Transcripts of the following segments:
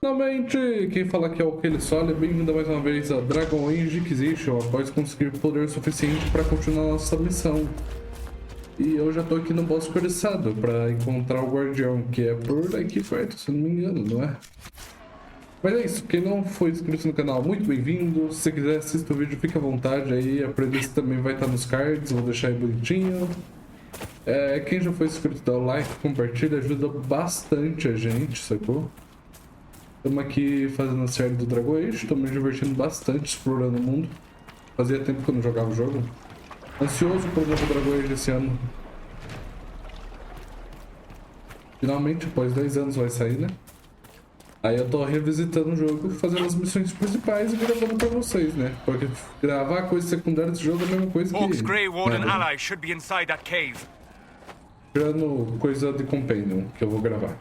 Finalmente, quem fala aqui é o Aqui, só bem-vindo mais uma vez a Dragon Age Inquisition, após conseguir poder suficiente para continuar nossa missão. E eu já tô aqui no boss coraçado para encontrar o guardião, que é por aqui perto, se não me engano, não é? Mas é isso, quem não foi inscrito no canal, muito bem-vindo. Se você quiser assistir o vídeo, fique à vontade aí, a playlist também vai estar nos cards, vou deixar aí bonitinho. Quem já foi inscrito, dá o like, compartilha, ajuda bastante a gente, sacou? Estamos aqui fazendo a série do Dragon Age, estou me divertindo bastante explorando o mundo. Fazia tempo que eu não jogava o jogo. Ansioso pelo novo Dragon Age esse ano. Finalmente, após 10 anos vai sair, né? Aí eu tô revisitando o jogo, fazendo as missões principais e gravando pra vocês, né? Porque gravar coisa secundária desse jogo é a mesma coisa que... Tirando coisa de Companion que eu vou gravar.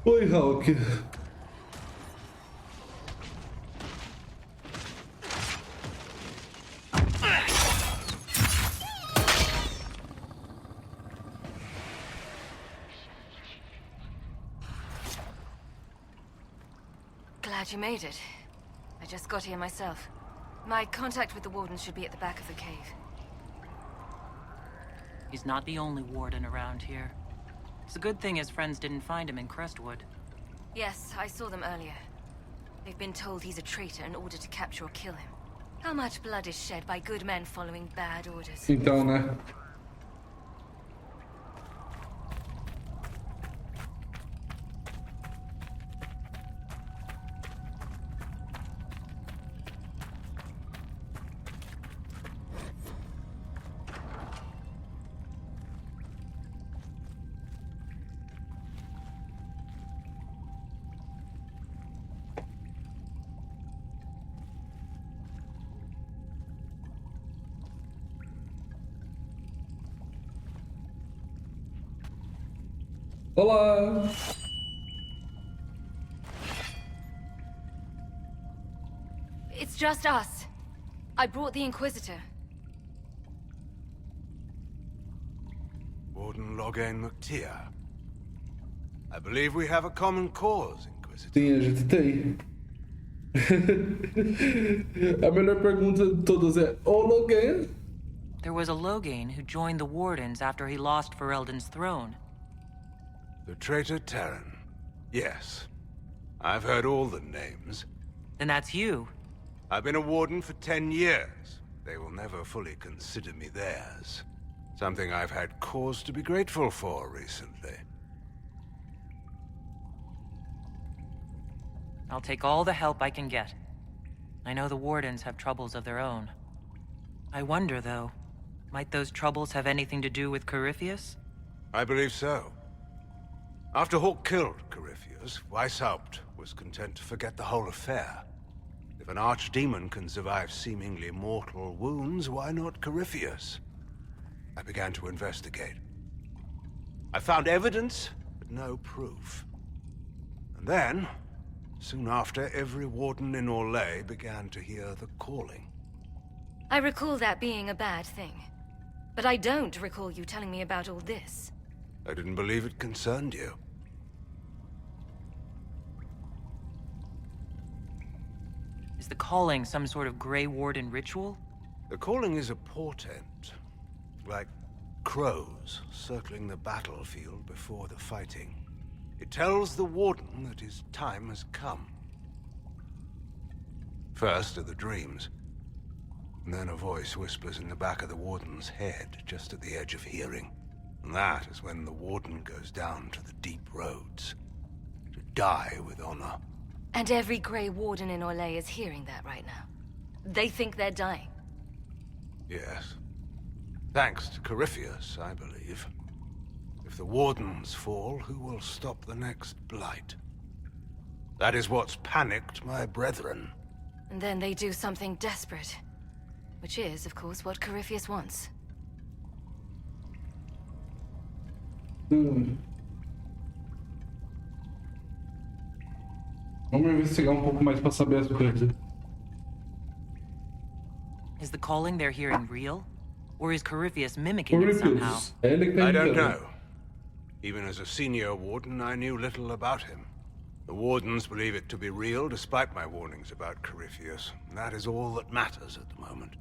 Oi, Hulk. Glad you made it. I just got here myself. My contact with the warden should be at the back of the cave. He's not the only warden around here. It's a good thing his friends didn't find him in Crestwood. Yes, I saw them earlier. They've been told he's a traitor in order to capture or kill him. How much blood is shed by good men following bad orders? Então, né? Olá! It's just us. I brought the Inquisitor. Warden Loghain McTeer. I believe we have a common cause, Inquisitor. Sim, a gente tem. A melhor pergunta de todas é: O Loghain? There was a Loghain who joined the Wardens after he lost Ferelden's throne. The traitor Terran. Yes. I've heard all the names. Then that's you. I've been a warden for 10 years. They will never fully consider me theirs. Something I've had cause to be grateful for recently. I'll take all the help I can get. I know the Wardens have troubles of their own. I wonder, though, might those troubles have anything to do with Corypheus? I believe so. After Hawk killed Corypheus, Weishaupt was content to forget the whole affair. If an archdemon can survive seemingly mortal wounds, why not Corypheus? I began to investigate. I found evidence, but no proof. And then, soon after, every warden in Orlais began to hear the calling. I recall that being a bad thing. But I don't recall you telling me about all this. I didn't believe it concerned you. Is the calling some sort of Grey Warden ritual? The calling is a portent, like crows circling the battlefield before the fighting. It tells the Warden that his time has come. First are the dreams, and then a voice whispers in the back of the Warden's head, just at the edge of hearing. And that is when the Warden goes down to the deep roads, to die with honor. And every Grey Warden in Orlais is hearing that right now. They think they're dying. Yes. Thanks to Corypheus, I believe. If the Wardens fall, who will stop the next blight? That is what's panicked my brethren. And then they do something desperate. Which is, of course, what Corypheus wants. Vamos investigar um pouco mais pra saber as coisas. Is the calling they're hearing real? Or is Corypheus mimicking it somehow? Corypheus. É ele que tá I don't indicando. know. Even as a senior warden, I knew little about him. The wardens believe it to be real, despite my warnings about Corypheus. That is all that matters at the moment.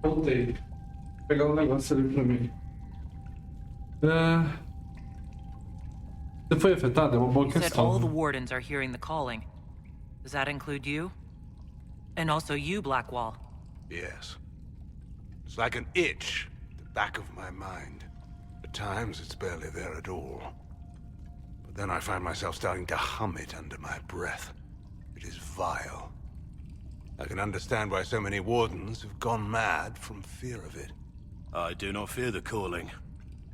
Voltei. Vou pegar um negócio ali pra mim. Você foi afetado? É uma boa You said all the questão. wardens are hearing the calling. Does that include you? And also you, Blackwall. Yes. It's like an itch at the back of my mind. At times, it's barely there at all. But then I find myself starting to hum it under my breath. It is vile. I can understand why so many wardens have gone mad from fear of it. I do not fear the calling.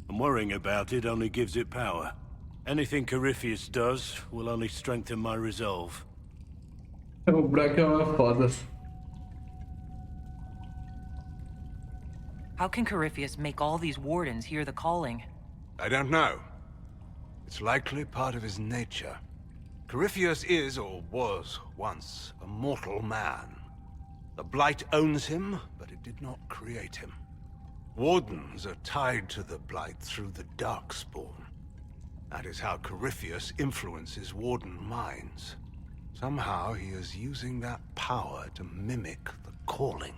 And worrying about it only gives it power. Anything Corypheus does will only strengthen my resolve. O Brack é uma foda. How can Corypheus make all these wardens hear the calling? I don't know. It's likely part of his nature. Corypheus is, or was, once a mortal man. The Blight owns him, but it did not create him. Wardens are tied to the Blight through the Darkspawn. That is how Corypheus influences Warden minds. Somehow he is using that power to mimic the calling.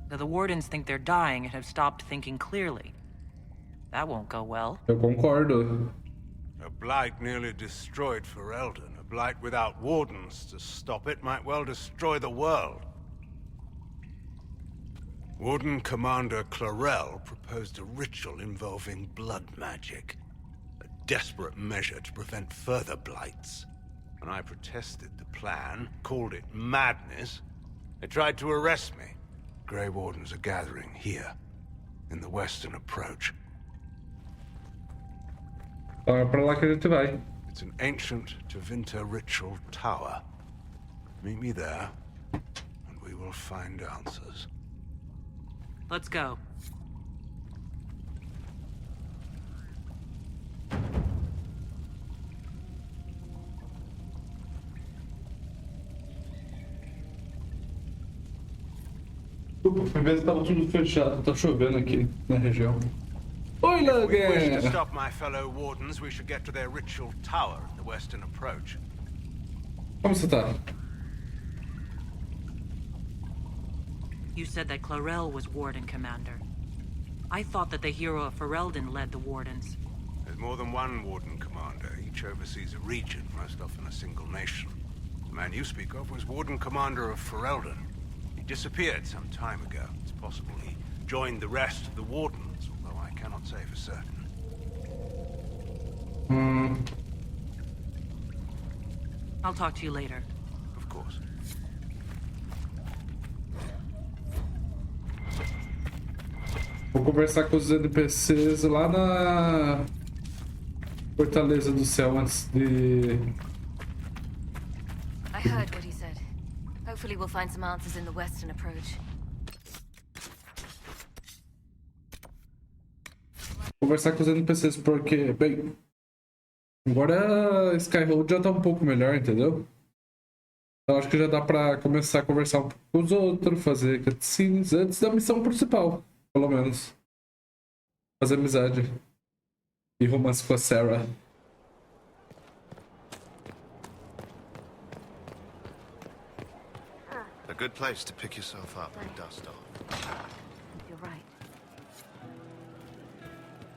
So the wardens think they're dying and have stopped thinking clearly. That won't go well. Eu concordo. A Blight nearly destroyed Ferelden. A Blight without Wardens to stop it might well destroy the world. Warden Commander Clarel proposed a ritual involving blood magic. A desperate measure to prevent further blights. When I protested the plan, called it madness, they tried to arrest me. Grey Wardens are gathering here, in the western approach. Então é pra lá que a gente vai. It's an ancient Tevinter ritual tower. Meet me there, and we will find answers. Let's go. Fui ver se tava tudo fechado. Tá chovendo aqui na região. Oi, If we wish to Laguer! stop my fellow wardens, we should get to their ritual tower in the western approach. Como você tá? You said that Clarel was Warden Commander. I thought that the hero of Ferelden led the Wardens. There's more than one warden commander. Each oversees a region, most often a single nation. The man you speak of was warden commander of Ferelden. He disappeared some time ago. It's possible he joined the rest of the wardens, although I cannot say for certain. I'll talk to you later. Of course. Vou conversar com os NPCs lá na Fortaleza do Céu antes de... I heard what he said. Hopefully we'll find some answers in the western approach. Conversar com os NPCs porque, bem... Agora Skyhold já tá um pouco melhor, entendeu? Então acho que já dá pra começar a conversar um pouco com os outros, fazer cutscenes antes da missão principal, pelo menos. Fazer amizade. E romance com a Sarah. A good place to pick yourself up and dust off. You're right.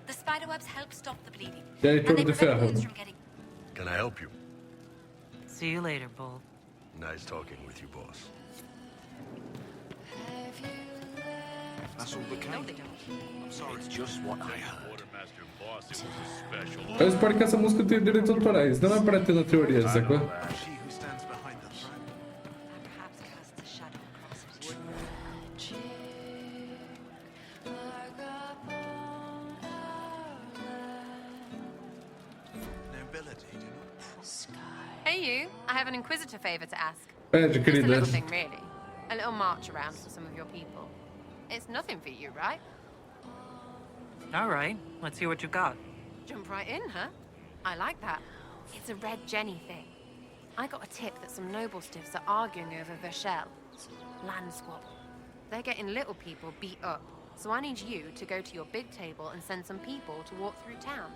The spiderwebs help stop the bleeding. E aí, And Torre they de prevent Ferro? wounds from getting... Can I help you? See you later, Bull. Nice talking with you, boss. I castle became. It's just what I heard. Eu espero que essa música tenha direitos autorais. Não é pra ter na teoria, sacou? She who stands behind the throne. And perhaps casts a shadow across it. Nobility do not Hey you, I have an Inquisitor favor to ask. Pede, Just a querida. little thing, really. A little march around for some of your people. It's nothing for you, right? All right, let's hear what you've got. Jump right in, huh? I like that. It's a Red Jenny thing. I got a tip that some noble stiffs are arguing over Verschel. Land swap. They're getting little people beat up. So I need you to go to your big table and send some people to walk through town.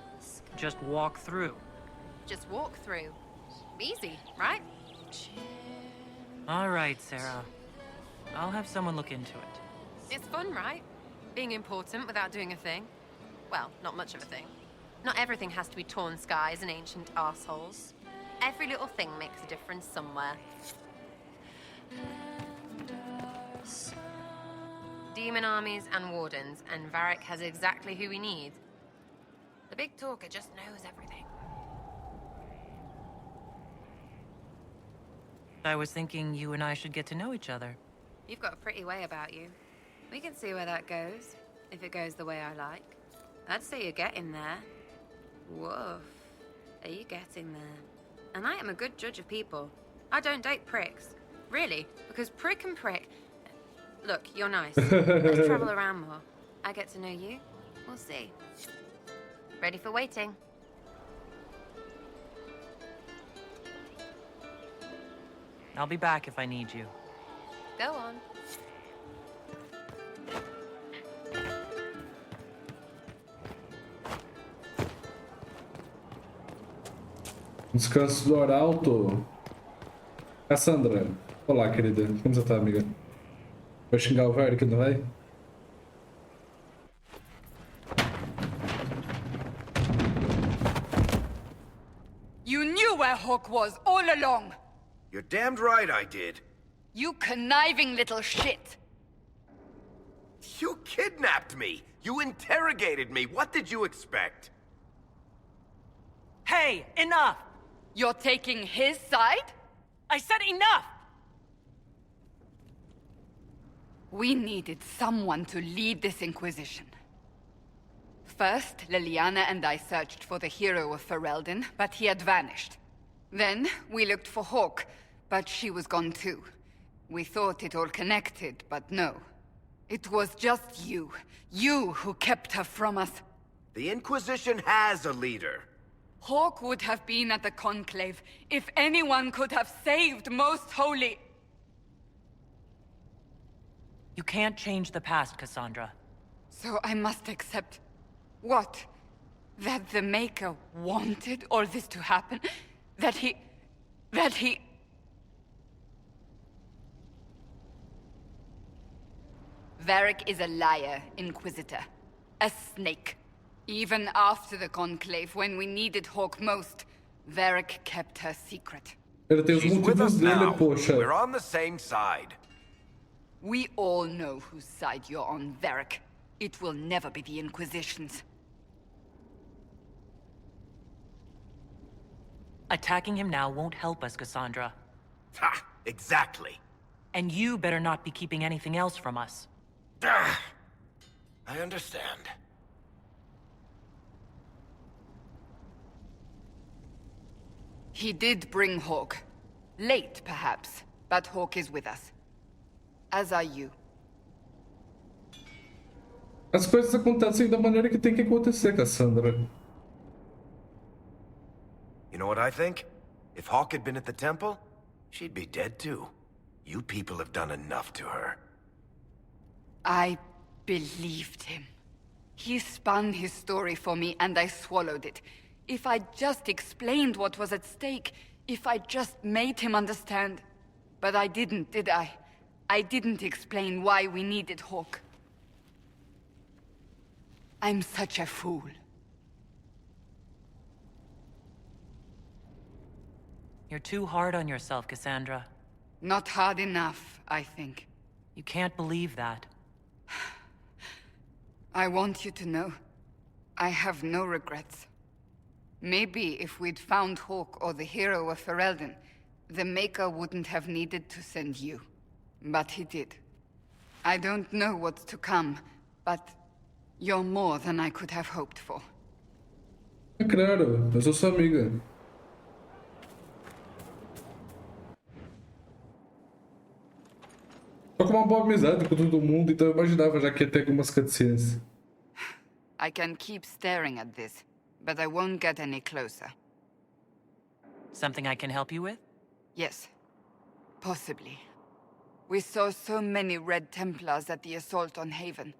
Just walk through. Just walk through. Easy, right? All right, Sarah. I'll have someone look into it. It's fun, right? Being important without doing a thing. Well, not much of a thing. Not everything has to be torn skies and ancient assholes. Every little thing makes a difference somewhere. Demon armies and wardens, and Varric has exactly who we need. The big talker just knows everything. I was thinking you and I should get to know each other. You've got a pretty way about you. We can see where that goes, if it goes the way I like. I'd say you're getting there. Woof. Are you getting there? And I am a good judge of people. I don't date pricks. Really, because prick and prick... Look, you're nice. Let's travel around more. I get to know you. We'll see. Ready for waiting. I'll be back if I need you. Go on. Descanso do Arauto. Cassandra. Olá, querida. Como você tá, amiga? Vai xingar o Varric, não vai? You knew where Hawk was all along! You're damned right I did. You conniving little shit! You kidnapped me! You interrogated me! What did you expect? Hey, enough! You're taking his side? I said enough! We needed someone to lead this Inquisition. First, Liliana and I searched for the hero of Ferelden, but he had vanished. Then, we looked for Hawk, but she was gone too. We thought it all connected, but no. It was just you. You who kept her from us. The Inquisition has a leader. Hawk would have been at the Conclave if anyone could have saved Most Holy... You can't change the past, Cassandra. So I must accept... what? That the Maker wanted all this to happen? That he... Varric is a liar, Inquisitor. A snake. Even after the Conclave, when we needed Hawk most, Varric kept her secret. Ele tem os She's with us motivos dele, now. poxa. We're on the same side. We all know whose side you're on, Varric. It will never be the Inquisition's. Attacking him now won't help us, Cassandra. Ha! Exactly. And you better not be keeping anything else from us. Ah, I understand. He did bring Hawk. Late, perhaps, but Hawk is with us. As are you. As coisas acontecem da maneira que tem que acontecer, Cassandra. You know what I think? If Hawk had been at the temple, she'd be dead too. You people have done enough to her. I believed him. He spun his story for me and I swallowed it. If I just explained what was at stake, if I just made him understand. But I didn't, did I? I didn't explain why we needed Hawk. I'm such a fool. You're too hard on yourself, Cassandra. Not hard enough, I think. You can't believe that. I want you to know, I have no regrets. Maybe if we'd found Hawk or the hero of Ferelden, the Maker wouldn't have needed to send you. But he did. I don't know what's to come, but you're more than I could have hoped for. É claro, eu sou sua amiga. Tô com uma boa amizade com todo mundo, então eu imaginava já que ia ter algumas cutscenes. I can keep staring at this, but I won't get any closer. Something I can help you with? Yes. Possibly. We saw so many Red Templars at the assault on Haven.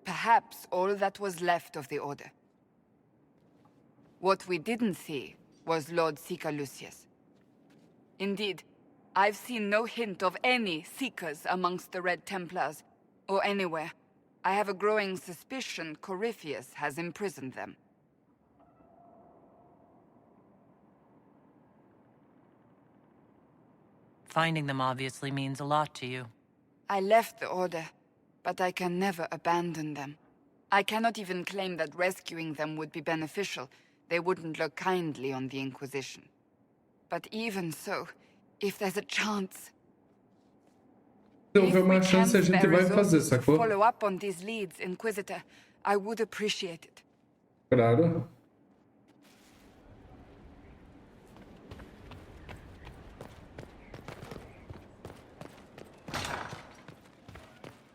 Perhaps all that was left of the Order. What we didn't see was Lord Seeker Lucius. Indeed, I've seen no hint of any Seekers amongst the Red Templars, or anywhere. I have a growing suspicion Corypheus has imprisoned them. Finding them obviously means a lot to you. I left the Order, but I can never abandon them. I cannot even claim that rescuing them would be beneficial. They wouldn't look kindly on the Inquisition. But even so, if there's a chance... Se houver uma chance, a gente vai fazer, sacou? Follow up on these leads, Inquisitor. I would appreciate it. Claro.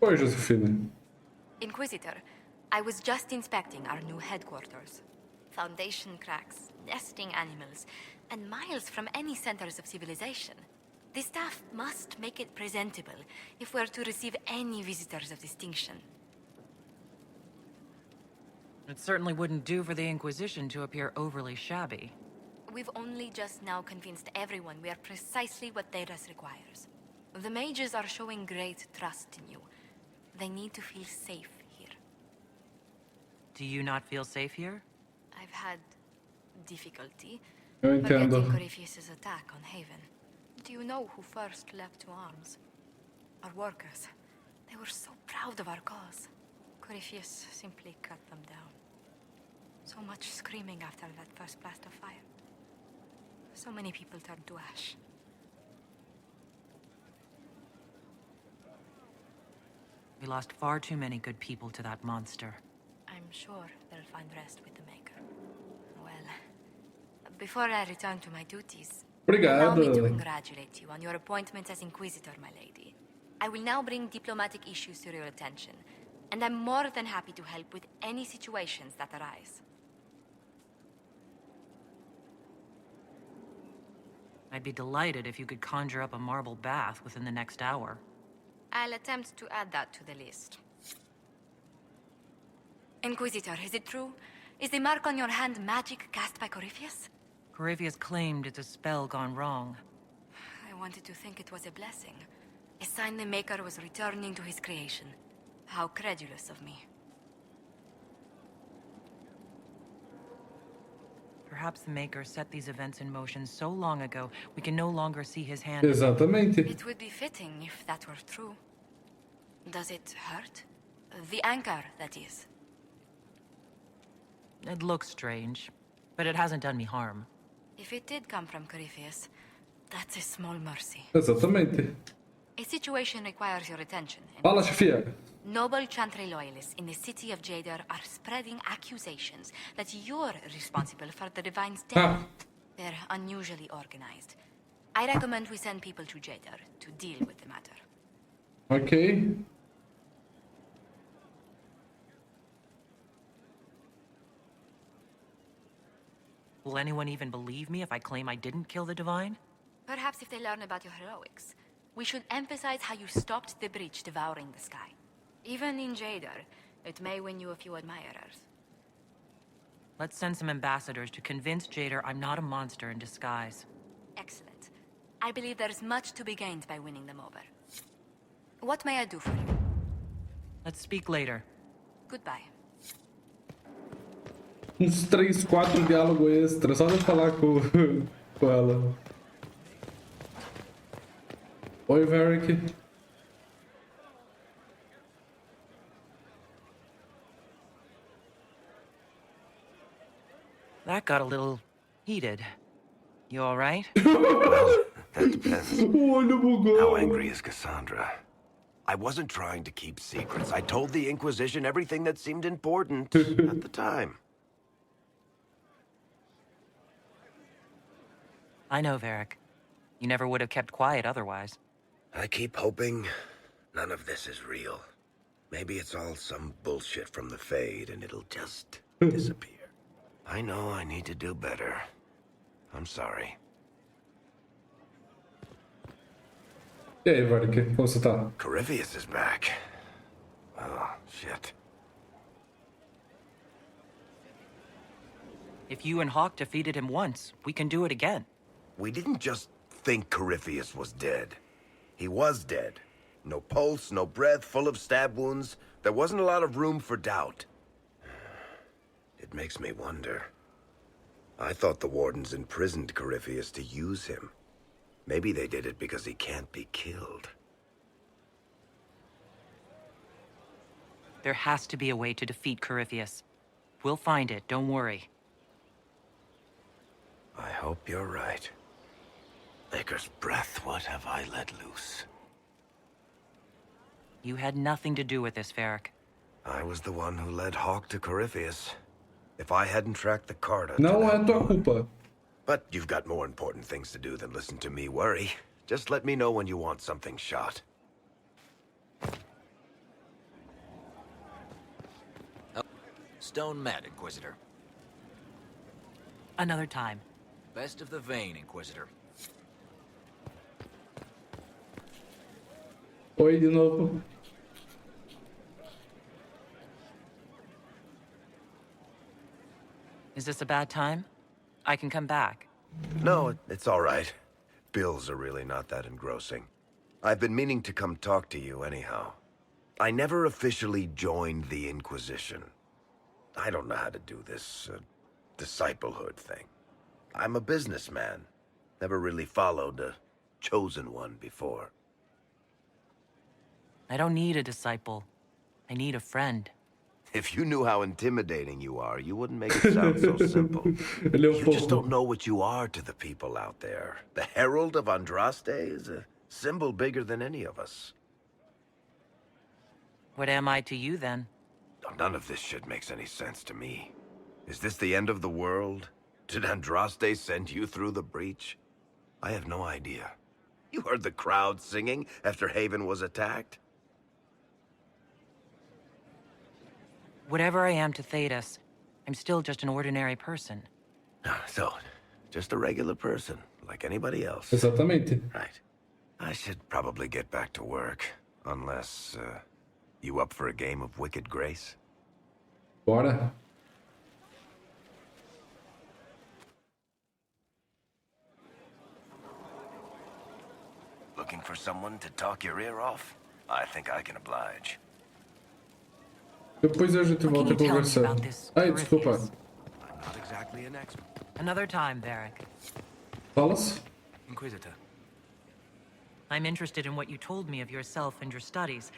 Oi, Josefina. Inquisitor, I was just inspecting our new headquarters. Foundation cracks, nesting animals, and miles from any centers of civilization. The staff must make it presentable if we're to receive any visitors of distinction. It certainly wouldn't do for the Inquisition to appear overly shabby. We've only just now convinced everyone we are precisely what Thedas requires. The mages are showing great trust in you. They need to feel safe here. Do you not feel safe here? I've had difficulty Eu forgetting entendo. Corypheus' attack on Haven. Do you know who first leapt to arms? Our workers. They were so proud of our cause. Corypheus simply cut them down. So much screaming after that first blast of fire. So many people turned to ash. We lost far too many good people to that monster. I'm sure they'll find rest with the Maker. Well, before I return to my duties, allow me to Obrigado. congratulate you on your appointment as Inquisitor, my lady. I will now bring diplomatic issues to your attention, and I'm more than happy to help with any situations that arise. I'd be delighted if you could conjure up a marble bath within the next hour. I'll attempt to add that to the list. Inquisitor, is it true? Is the mark on your hand magic cast by Corypheus? Corypheus claimed it's a spell gone wrong. I wanted to think it was a blessing. A sign the Maker was returning to his creation. How credulous of me. Perhaps the Maker set these events in motion so long ago, we can no longer see his hand. Exatamente. It would be fitting if that were true. Does it hurt? The anchor, that is. It looks strange, but it hasn't done me harm. If it did come from Corypheus, that's a small mercy. Exatamente. A situation requires your attention. Fala, chefia. Noble Chantry loyalists in the city of Jadar are spreading accusations that you're responsible for the Divine's death. Ah. They're unusually organized. I recommend we send people to Jadar to deal with the matter. Ok. Will anyone even believe me if I claim I didn't kill the Divine? Perhaps if they learn about your heroics, we should emphasize how you stopped the breach devouring the sky. Even in Jadar, it may win you a few admirers. Let's send some ambassadors to convince Jadar I'm not a monster in disguise. Excellent. I believe there is much to be gained by winning them over. What may I do for you? Let's speak later. Goodbye. Uns 3, 4 diálogos extra, só de falar com ela. Oi, Varric. That got a little heated. You all right? Well, that depends. Olha, bugou. How angry is Cassandra? I wasn't trying to keep secrets. I told the Inquisition everything that seemed important at the time. I know, Varric. You never would have kept quiet otherwise. I keep hoping none of this is real. Maybe it's all some bullshit from the Fade and it'll just disappear. I know I need to do better. I'm sorry. E aí, Varric, como você tá? Corypheus is back. Oh, shit. If you and Hawk defeated him once, we can do it again. We didn't just think Corypheus was dead. He was dead. No pulse, no breath, full of stab wounds. There wasn't a lot of room for doubt. It makes me wonder. I thought the Wardens imprisoned Corypheus to use him. Maybe they did it because he can't be killed. There has to be a way to defeat Corypheus. We'll find it, don't worry. I hope you're right. Maker's breath, what have I let loose? You had nothing to do with this, Varric. I was the one who led Hawk to Corypheus. If I hadn't tracked the Carta... Não é tua culpa. But you've got more important things to do than listen to me worry. Just let me know when you want something shot. Stone Mad, Inquisitor. Another time. Best of the vein, Inquisitor. Oi de novo. Is this a bad time? I can come back. No, it's all right. Bills are really not that engrossing. I've been meaning to come talk to you anyhow. I never officially joined the Inquisition. I don't know how to do this, disciplehood thing. I'm a businessman. Never really followed a chosen one before. I don't need a disciple. I need a friend. If you knew how intimidating you are, you wouldn't make it sound so simple. Ele é You just don't know what you are to the people out there. The Herald of Andraste is a symbol bigger than any of us. What am I to you, then? None of this shit makes any sense to me. Is this the end of the world? Did Andraste send you through the breach? I have no idea. You heard the crowd singing after Haven was attacked? Whatever I am to Thedas, I'm still just an ordinary person. So, just a regular person, like anybody else. Exatamente. Right. I should probably get back to work. Unless, you up for a game of Wicked Grace? Bora. Looking for someone to talk your ear off? I think I can oblige. Depois a gente volta a conversar. Ai, desculpa. I'm not exactly an expert. Another time, Varric. Falas? Inquisitor. I'm interested in what you told me of yourself and your studies.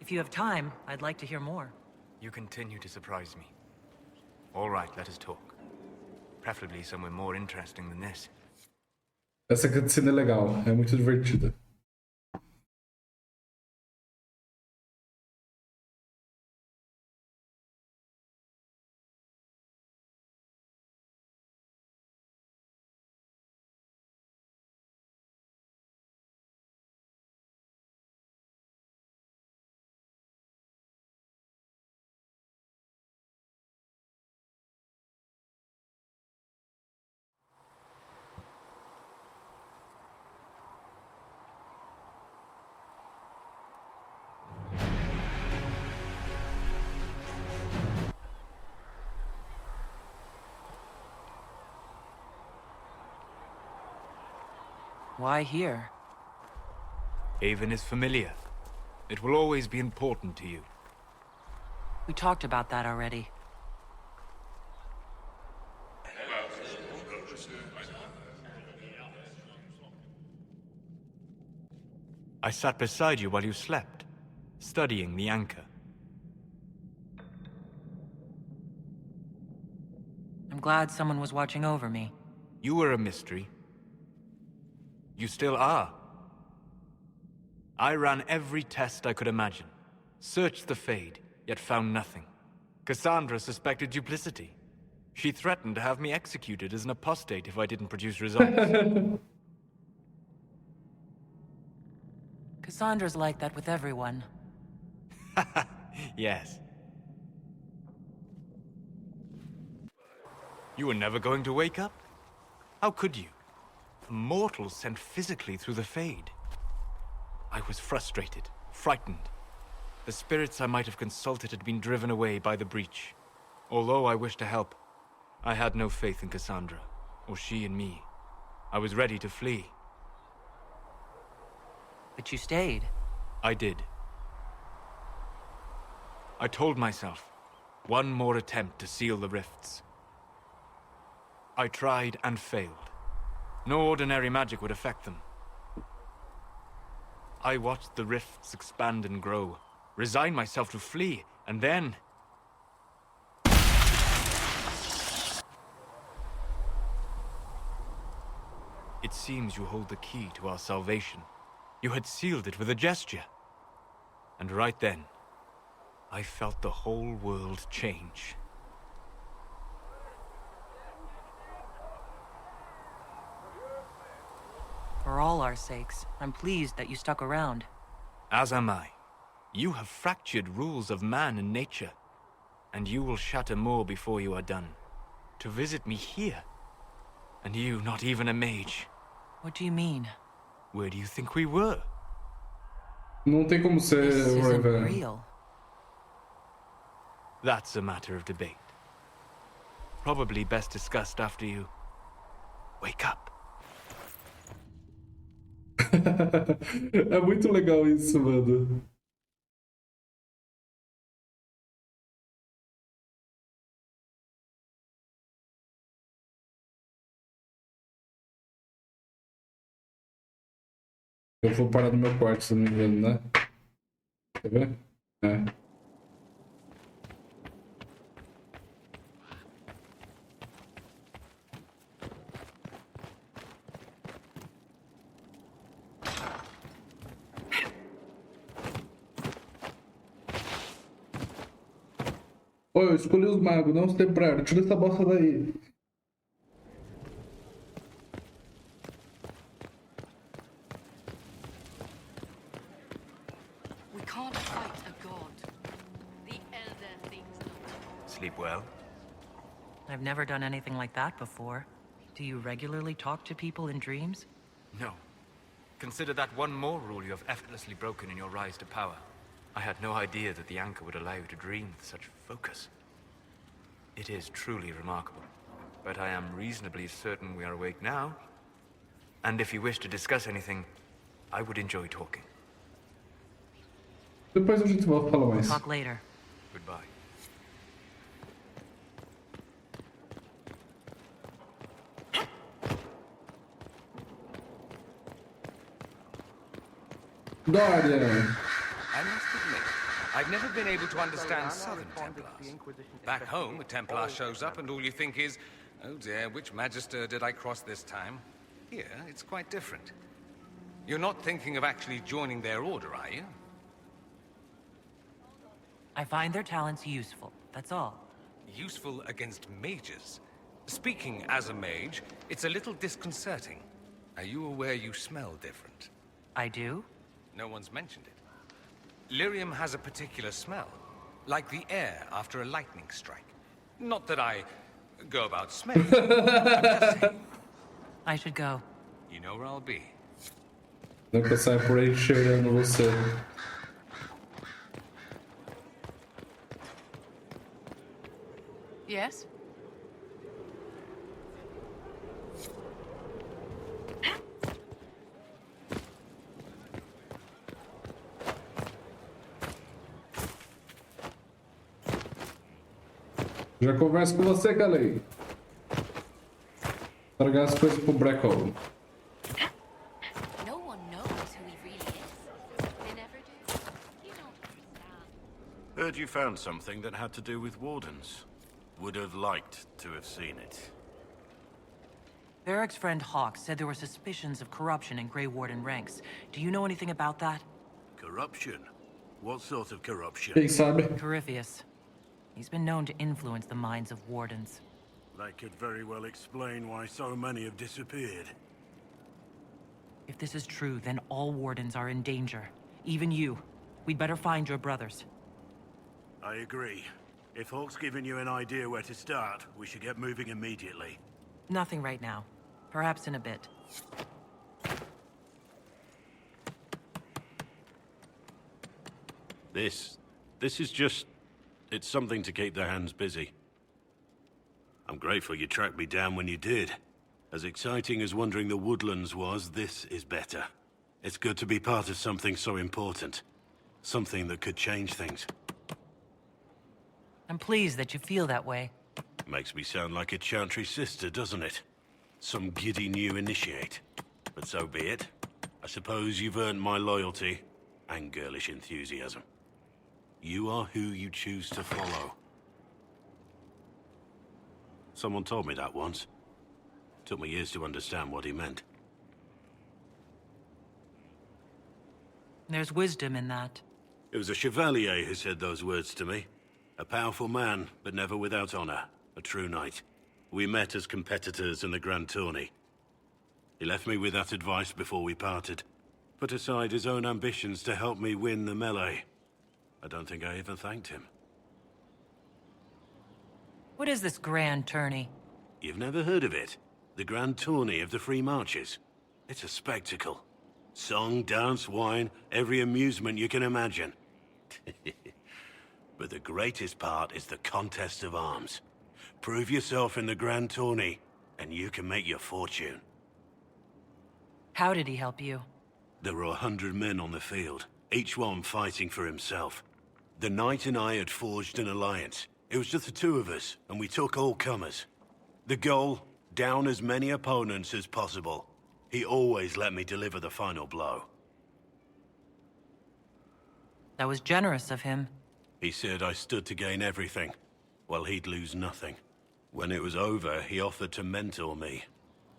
If you have time, I'd like to hear more. You continue to surprise me. All right, let us talk. Preferably somewhere more interesting than this. Essa cutscene é legal, é muito divertida. Why here? Haven is familiar. It will always be important to you. We talked about that already. I sat beside you while you slept, studying the anchor. I'm glad someone was watching over me. You were a mystery. You still are. I ran every test I could imagine. Searched the Fade, yet found nothing. Cassandra suspected duplicity. She threatened to have me executed as an apostate if I didn't produce results. Cassandra's like that with everyone. Yes. You were never going to wake up? How could you? A mortal sent physically through the Fade. I was frustrated, frightened. The spirits I might have consulted had been driven away by the breach. Although I wished to help, I had no faith in Cassandra, or she in me. I was ready to flee. But you stayed. I did. I told myself, one more attempt to seal the rifts. I tried and failed. No ordinary magic would affect them. I watched the rifts expand and grow, resigned myself to flee, and then... It seems you hold the key to our salvation. You had sealed it with a gesture. And right then, I felt the whole world change. For all our sakes, I'm pleased that you stuck around. As am I. You have fractured rules of man and nature, and you will shatter more before you are done. To visit me here, and you not even a mage. What do you mean? Where do you think we were? Não tem como ser This isn't Raven. real. That's a matter of debate. Probably best discussed after you wake up. É muito legal isso, mano. Eu vou parar no meu quarto, se não me engano, né? Quer ver? É. Ô, eu escolhi os magos, não os temporários. Tira essa bosta daí. We can't fight a god. The Elder thinks not. Sleep well? I've never done anything like that before. Do you regularly talk to people in dreams? No. Consider that one more rule you have effortlessly broken in your rise to power. I had no idea that the anchor would allow you to dream with such focus. It is truly remarkable. But I am reasonably certain we are awake now. And if you wish to discuss anything, I would enjoy talking. Depois a gente volta a falar mais. Talk later. Goodbye. Dorian. I must admit, I've never been able to understand Southern Templars. Back home, a Templar shows up and all you think is, oh dear, which Magister did I cross this time? Here, it's quite different. You're not thinking of actually joining their order, are you? I find their talents useful, that's all. Useful against mages. Speaking as a mage, it's a little disconcerting. Are you aware you smell different? I do? No one's mentioned it. Lyrium has a particular smell, like the air after a lightning strike. Not that I go about smelling. I'm just saying. I should go. You know where I'll be. Nunca sai por aí cheirando você. Yes? Já converso com você, Kalei. Tragar as coisas pro Black Hole. No one knows who he really is. They never do. You don't understand. Heard you found something that had to do with wardens. Would have liked to have seen it. Varric's friend Hawk said there were suspicions of corruption in Grey Warden ranks. Do you know anything about that? Corruption? What sort of corruption? Quem sabe? Corypheus. He's been known to influence the minds of wardens. That could very well explain why so many have disappeared. If this is true, then all wardens are in danger. Even you. We'd better find your brothers. I agree. If Hawk's given you an idea where to start, we should get moving immediately. Nothing right now. Perhaps in a bit. This is just... it's something to keep their hands busy. I'm grateful you tracked me down when you did. As exciting as wandering the woodlands was, this is better. It's good to be part of something so important. Something that could change things. I'm pleased that you feel that way. Makes me sound like a Chantry sister, doesn't it? Some giddy new initiate. But so be it. I suppose you've earned my loyalty and girlish enthusiasm. You are who you choose to follow. Someone told me that once. Took me years to understand what he meant. There's wisdom in that. It was a chevalier who said those words to me. A powerful man, but never without honor. A true knight. We met as competitors in the Grand Tourney. He left me with that advice before we parted. Put aside his own ambitions to help me win the melee. I don't think I even thanked him. What is this grand tourney? You've never heard of it? The Grand Tourney of the Free Marches. It's a spectacle. Song, dance, wine, every amusement you can imagine. But the greatest part is the contest of arms. Prove yourself in the Grand Tourney, and you can make your fortune. How did he help you? There were 100 men on the field, each one fighting for himself. The knight and I had forged an alliance. It was just the two of us, and we took all comers. The goal, down as many opponents as possible. He always let me deliver the final blow. That was generous of him. He said I stood to gain everything, while he'd lose nothing. When it was over, he offered to mentor me,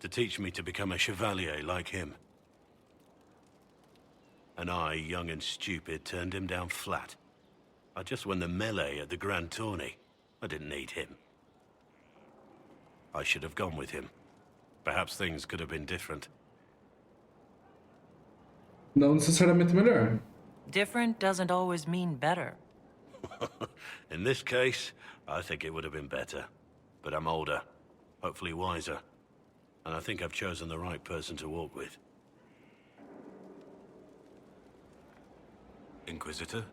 to teach me to become a chevalier like him. And I, young and stupid, turned him down flat. I just won the melee at the Grand Tourney. I didn't need him. I should have gone with him. Perhaps things could have been different. Não necessariamente melhor. Different doesn't always mean better. In this case, I think it would have been better. But I'm older, hopefully wiser. And I think I've chosen the right person to walk with. Inquisitor?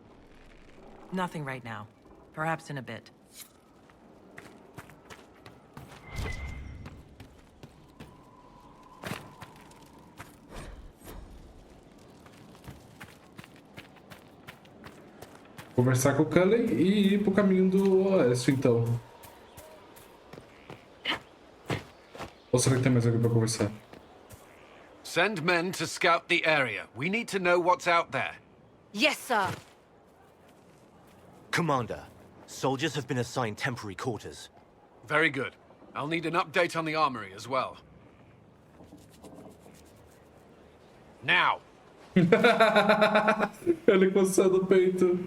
Nothing right now. Perhaps in a bit. Conversar com o Cullen e ir pro caminho do oeste, então. Ou será que tem mais alguém pra conversar? Send men to scout the area. We need to know what's out there. Yes, sir. Commander, soldiers have been assigned temporary quarters. Very good. I'll need an update on the armory as well. Now! Ele coçando o peito.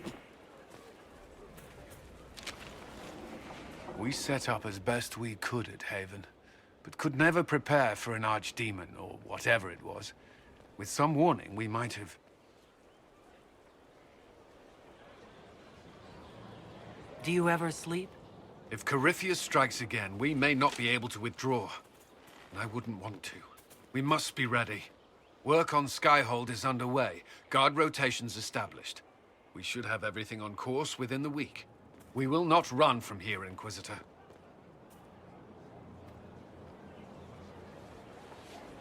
We set up as best we could at Haven, but could never prepare for an archdemon, or whatever it was. With some warning, we might have... Do you ever sleep? If Corypheus strikes again, we may not be able to withdraw. And I wouldn't want to. We must be ready. Work on Skyhold is underway. Guard rotations established. We should have everything on course within the week. We will not run from here, Inquisitor.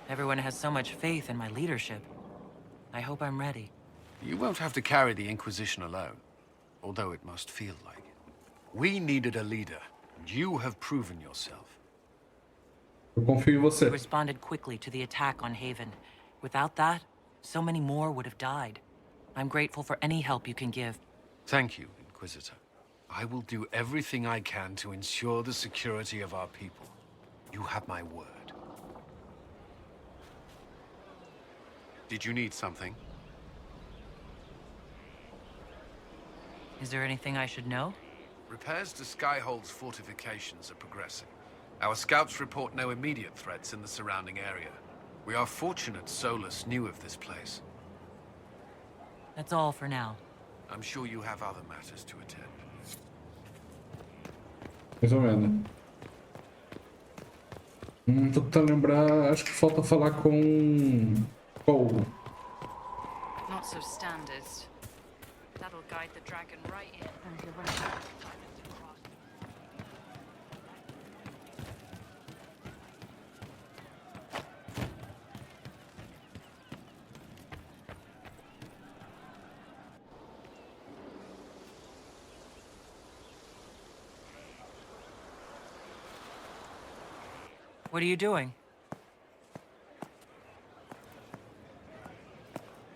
Everyone has so much faith in my leadership. I hope I'm ready. You won't have to carry the Inquisition alone, although it must feel like it. We needed a leader, and you have proven yourself. Eu confio em você. You responded quickly to the attack on Haven. Without that, so many more would have died. I'm grateful for any help you can give. Thank you, Inquisitor. I will do everything I can to ensure the security of our people. You have my word. Did you need something? Is there anything I should know? Repairs to Skyhold's fortifications are progressing. Our scouts report no immediate threats in the surrounding area. We are fortunate Solus knew of this place. That's all for now. I'm sure you have other matters to attend. Mais ou menos. Tô tentando lembrar, acho que falta falar com Cole. Not so standard. That'll guide the dragon right in. What are you doing?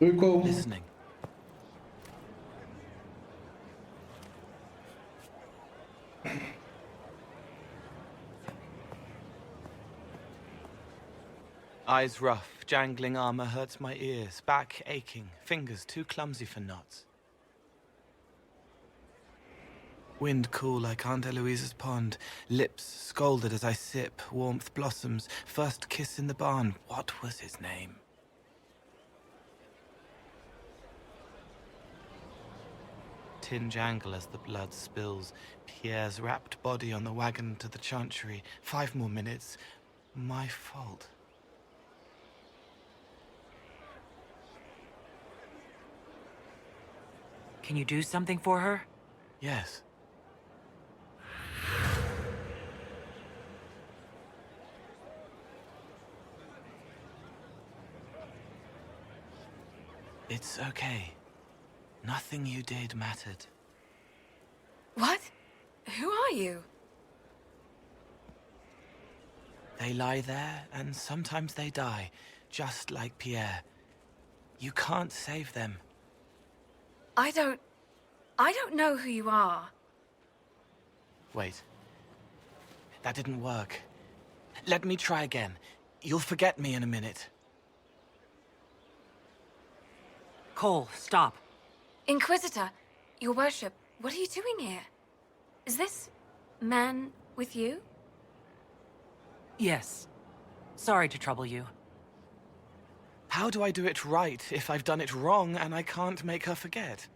Listening. Eyes rough, jangling armor hurts my ears, back aching, fingers too clumsy for knots. Wind cool like Aunt Eloise's pond, lips scalded as I sip, warmth blossoms, first kiss in the barn, what was his name? Tin jangle as the blood spills, Pierre's wrapped body on the wagon to the chantry, 5 more minutes, my fault. Can you do something for her? Yes. It's okay. Nothing you did mattered. What? Who are you? They lie there, and sometimes they die, just like Pierre. You can't save them. I don't know who you are. Wait. That didn't work. Let me try again. You'll forget me in a minute. Cole, stop. Inquisitor, your worship, what are you doing here? Is this man with you? Yes. Sorry to trouble you. How do I do it right if I've done it wrong and I can't make her forget?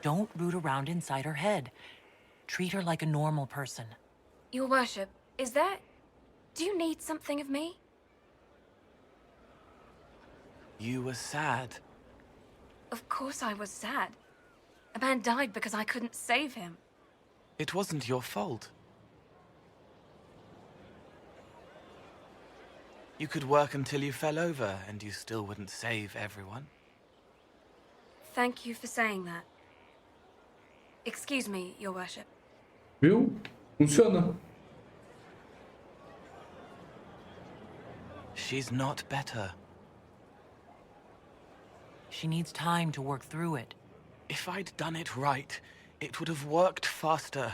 Don't root around inside her head. Treat her like a normal person. Your worship, is that... Do you need something of me? You were sad. Of course I was sad. A man died because I couldn't save him. It wasn't your fault. You could work until you fell over, and you still wouldn't save everyone. Thank you for saying that. Excuse me, your worship. Viu? Funciona. She's not better. She needs time to work through it. If I'd done it right, it would have worked faster.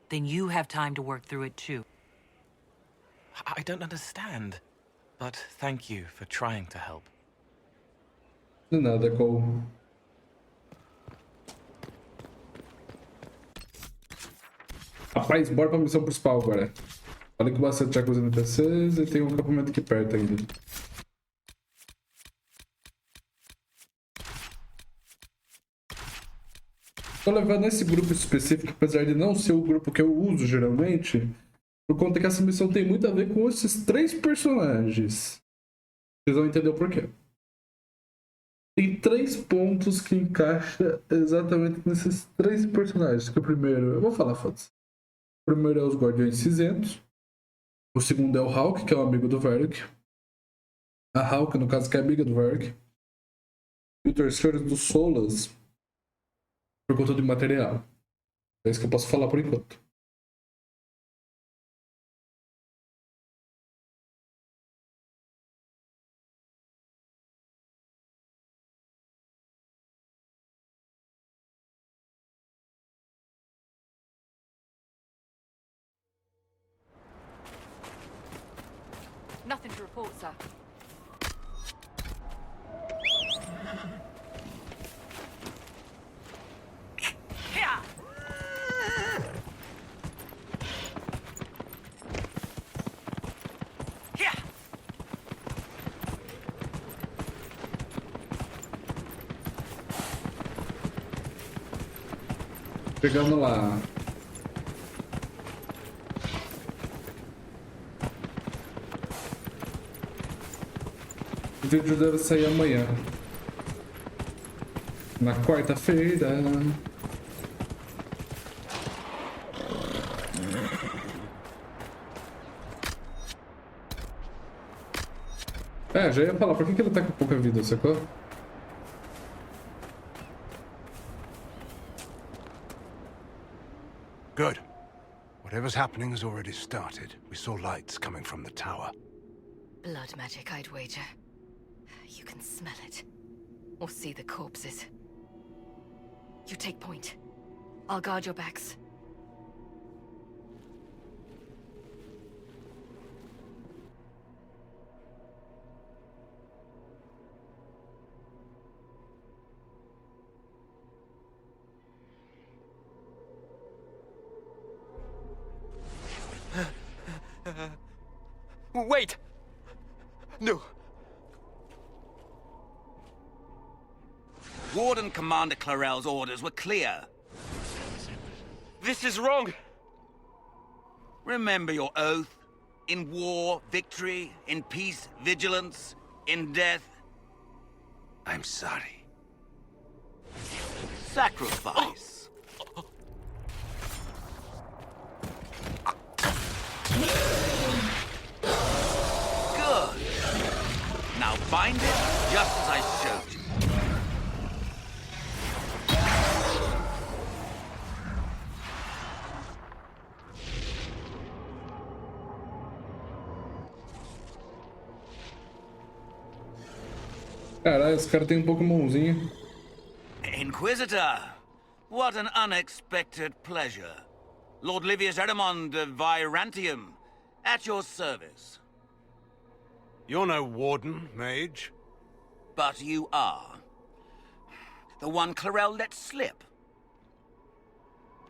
Then you have time to work through it too. I don't understand. But thank you for trying to help. De nada, Cole. Rapaz, bora pra missão principal agora. Falei que bastante já com os NPCs e tem um acampamento aqui perto ainda. Tô levando esse grupo específico, apesar de não ser o grupo que eu uso geralmente, por conta que essa missão tem muito a ver com esses 3 personagens. Vocês vão entender o porquê. Tem 3 pontos que encaixa exatamente nesses 3 personagens. Que o primeiro, eu vou falar, foda-se. O primeiro é os Guardiões Cinzentos. O segundo é o Hawk, que é o amigo do Varric. A Hawk, no caso, que é amiga do Varric. E o terceiro dos Solas, por conta de material. É isso que eu posso falar por enquanto. Nothing to report, sir. Chegando lá. O vídeo deve sair amanhã. Na quarta-feira. É, já ia falar, por que ele tá com pouca vida, sacou? Good. Whatever's happening has already started. We saw lights coming from the tower. Blood magic, I'd wager. You can smell it. Or see the corpses. You take point. I'll guard your backs. Wait! No. Warden Commander Clarel's orders were clear. This is wrong! Remember your oath. In war, victory. In peace, vigilance. In death, I'm sorry. Sacrifice. Good. Now bind it just as I showed you. Caralho, esse cara tem um Pokémonzinho. Inquisitor, what an unexpected pleasure. Lord Livius Erimond of Virantium, at your service. You're no warden, mage. But you are. The one Clarel let slip.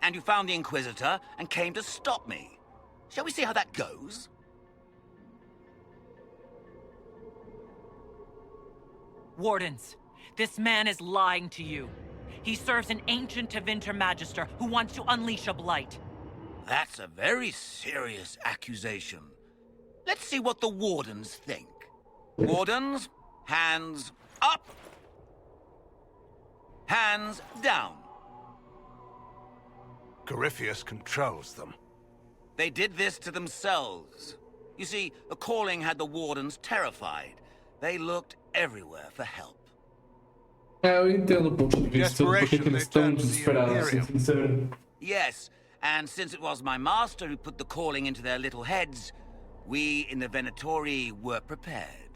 And you found the Inquisitor and came to stop me. Shall we see how that goes? Wardens, this man is lying to you. He serves an ancient Tevinter Magister who wants to unleash a blight. That's a very serious accusation. Let's see what the Wardens think. Wardens, hands up. Hands down. Corypheus controls them. They did this to themselves. You see, the calling had the Wardens terrified. They looked everywhere for help. Eu entendo o ponto de vista do porquê que eles estão desesperados, sendo sincero. Yes, and since it was my master who put the calling into their little heads, we in the Venatori were prepared.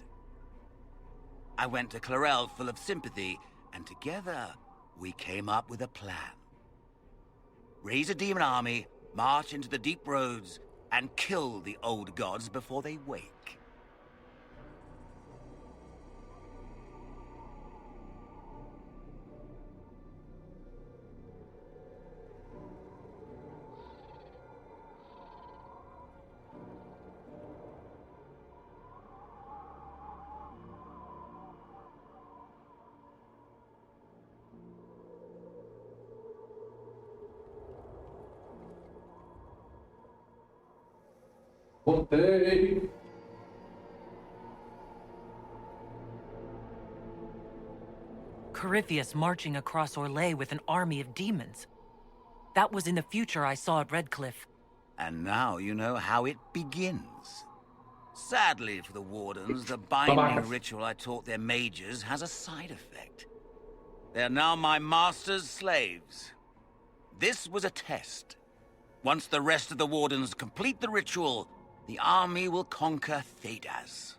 I went to Clarel full of sympathy, and together we came up with a plan. Raise a demon army, march into the deep roads, and kill the old gods before they wake. Voltei. Corypheus marching across Orlais with an army of demons. That was in the future I saw at Redcliffe. And now you know how it begins. Sadly for the Wardens, the binding ritual I taught their mages has a side effect. They are now my master's slaves. This was a test. Once the rest of the Wardens complete the ritual, the army will conquer Thedas.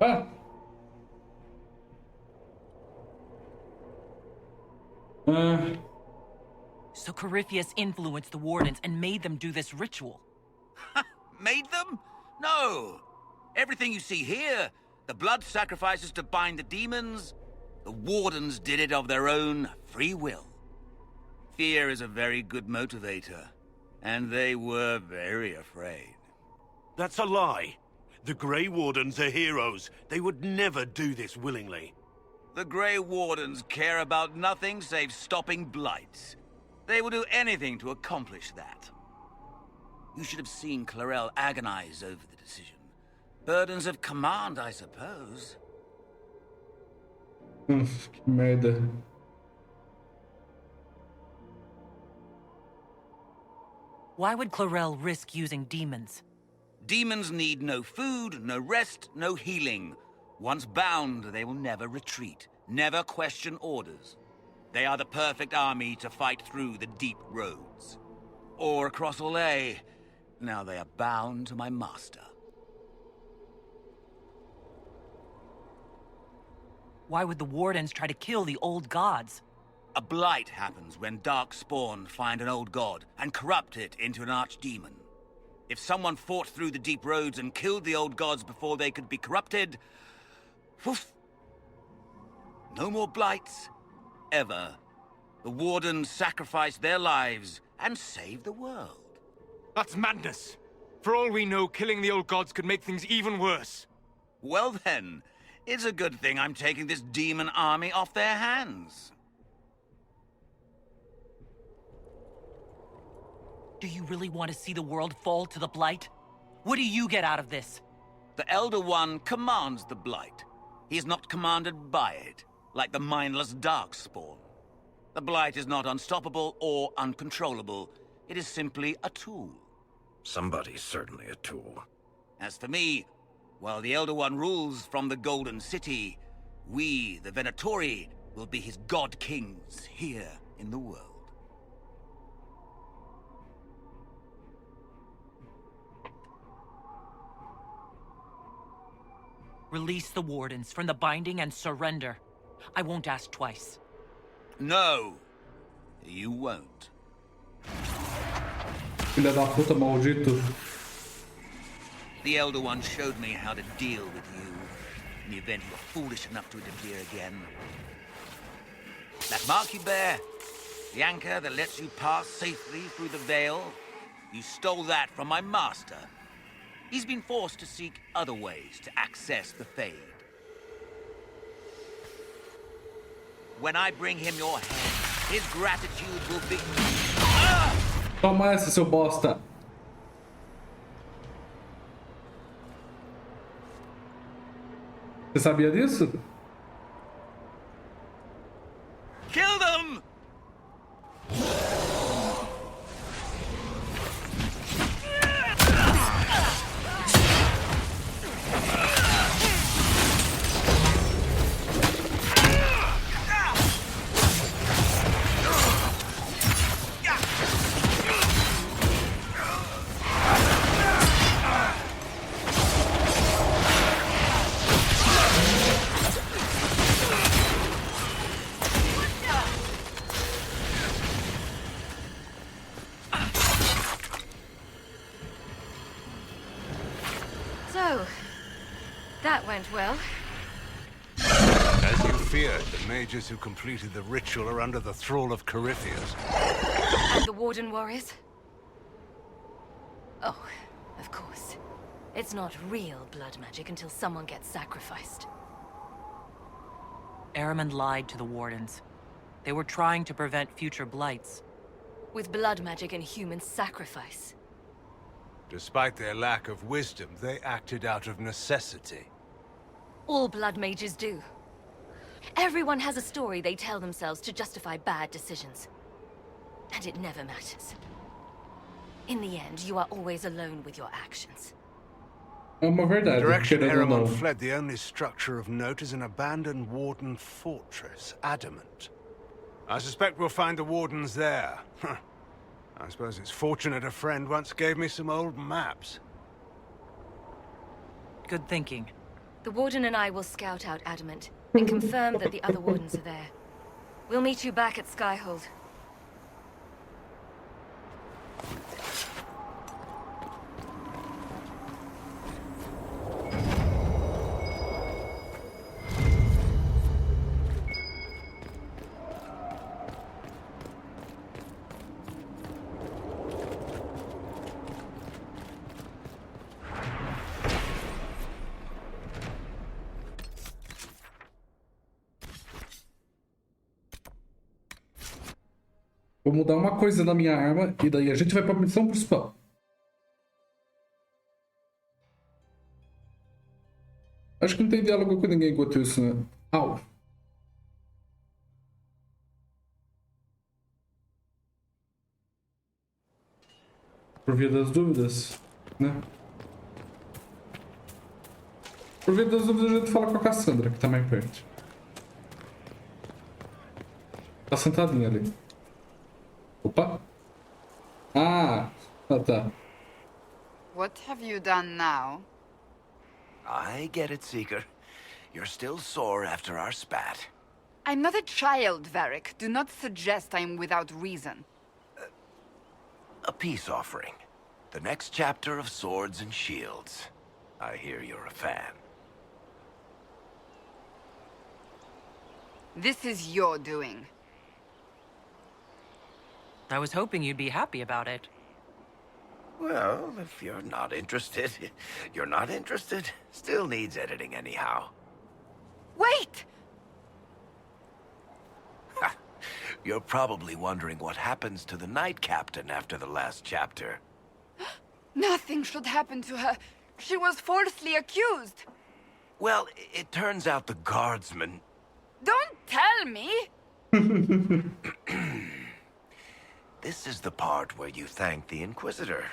Ah! So Corypheus influenced the Wardens and made them do this ritual. Made them? No. Everything you see here, the blood sacrifices to bind the demons, the Wardens did it of their own free will. Fear is a very good motivator, and they were very afraid. That's a lie. The Grey Wardens are heroes. They would never do this willingly. The Grey Wardens care about nothing save stopping blights. They will do anything to accomplish that. You should have seen Clarel agonize over the decision. Burdens of command, I suppose. Que merda. Why would Clarel risk using demons? Demons need no food, no rest, no healing. Once bound, they will never retreat, never question orders. They are the perfect army to fight through the deep roads. Or across Olay. Now they are bound to my master. Why would the Wardens try to kill the old gods? A blight happens when dark spawn find an old god and corrupt it into an archdemon. If someone fought through the deep roads and killed the old gods before they could be corrupted, woof, no more blights, ever. The Wardens sacrificed their lives and saved the world. That's madness. For all we know, killing the old gods could make things even worse. Well then, it's a good thing I'm taking this demon army off their hands. Do you really want to see the world fall to the Blight? What do you get out of this? The Elder One commands the Blight. He is not commanded by it, like the mindless Darkspawn. The Blight is not unstoppable or uncontrollable. It is simply a tool. Somebody's certainly a tool. As for me, while the Elder One rules from the Golden City, we, the Venatori, will be his god kings here in the world. Release the Wardens from the binding and surrender. I won't ask twice. No, you won't. Filha da puta, maldito. The Elder One showed me how to deal with you, in the event you were foolish enough to interfere again. That mark you bear, the anchor that lets you pass safely through the veil, you stole that from my master. He's been forced to seek other ways to access the Fade. When I bring him your head, his gratitude will be... Toma essa, seu bosta. Você sabia disso? Kill them! So, that went well. As you feared, the mages who completed the ritual are under the thrall of Corypheus. And the Warden warriors? Oh, of course. It's not real blood magic until someone gets sacrificed. Ahriman lied to the Wardens. They were trying to prevent future blights. With blood magic and human sacrifice. Despite their lack of wisdom, they acted out of necessity. All blood mages do. Everyone has a story they tell themselves to justify bad decisions. And it never matters. In the end, you are always alone with your actions. É uma The verdade, direction querendo ou Ahriman não. fled, the only structure of note is an abandoned Warden fortress, Adamant. I suspect we'll find the Wardens there. I suppose it's fortunate a friend once gave me some old maps. Good thinking. The Warden and I will scout out Adamant and confirm that the other Wardens are there. We'll meet you back at Skyhold. Vou mudar uma coisa na minha arma e daí a gente vai pra missão principal. Acho que não tem diálogo com ninguém enquanto isso, né? Au. Por via das dúvidas, né? Por via das dúvidas a gente fala com a Cassandra, que tá mais perto. Tá sentadinha ali. Opa! Ah! Ah, tá. What have you done now? I get it, Seeker. You're still sore after our spat. I'm not a child, Varric. Do not suggest I am without reason. A peace offering. The next chapter of Swords and Shields. I hear you're a fan. This is your doing. I was hoping you'd be happy about it. Well, if you're not interested, you're not interested. Still needs editing anyhow. Wait! You're probably wondering what happens to the Knight Captain after the last chapter. Nothing should happen to her. She was falsely accused. Well, it turns out the guardsman... Don't tell me! This is the part where you thank the Inquisitor.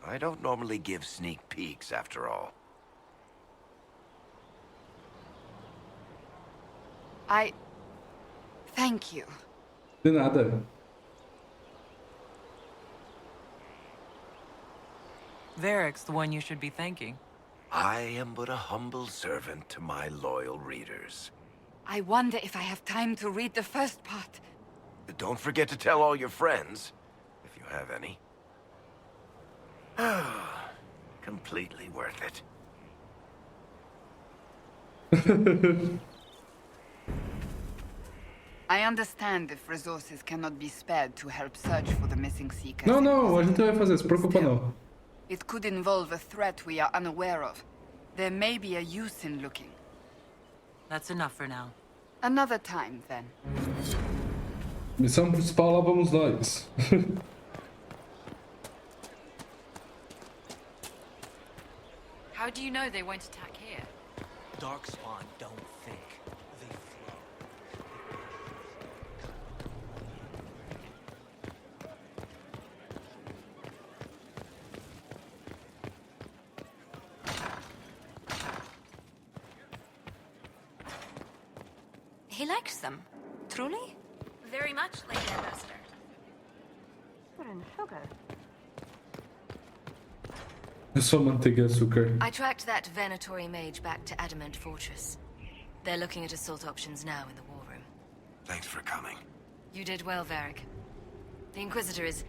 I don't normally give sneak peeks, after all. Thank you. De nada. Varric's the one you should be thanking. I am but a humble servant to my loyal readers. I wonder if I have time to read the first part. Don't forget to tell all your friends, if you have any. Completely worth it. I understand if resources cannot be spared to help search for the missing seekers. Não, não, a gente vai fazer, se preocupa não. It could involve a threat we are unaware of. There may be a use in looking. That's enough for now. Another time, then. Missão principal, lá vamos nós. How do you know they won't attack here? Darkspawn don't think, they flow. He likes them. Truly? Very much, Lady Ambassador. And sugar. É só manteiga e açúcar. I tracked that Venatori mage back to Adamant Fortress. They're looking at assault options now in the war room. Thanks for coming. You did well, Varric. The Inquisitor is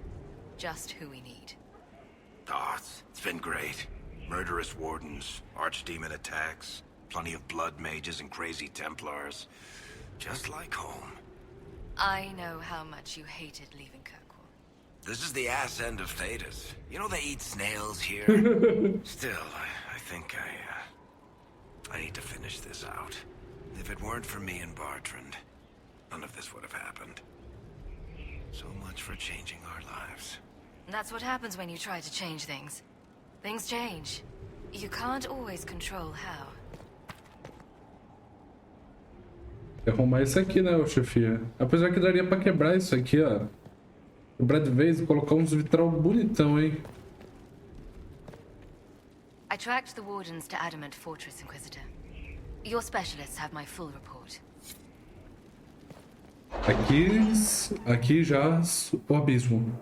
just who we need. Oh, it's been great. Murderous wardens, archdemon attacks, plenty of blood mages and crazy Templars. Just like home. I know how much you hated leaving Kirkwall. This is the ass end of Thedas. You know they eat snails here? Still, I think I need to finish this out. If it weren't for me and Bartrand, none of this would have happened. So much for changing our lives. That's what happens when you try to change things. Things change. You can't always control how. Arrumar isso aqui, né, chefia? Apesar que daria pra quebrar isso aqui, ó. Quebrar de vez e colocar uns vitral bonitão, hein? I tracked the Wardens to Adamant Fortress, Inquisitor. Your specialists have my full report. Aqui já o Abismo.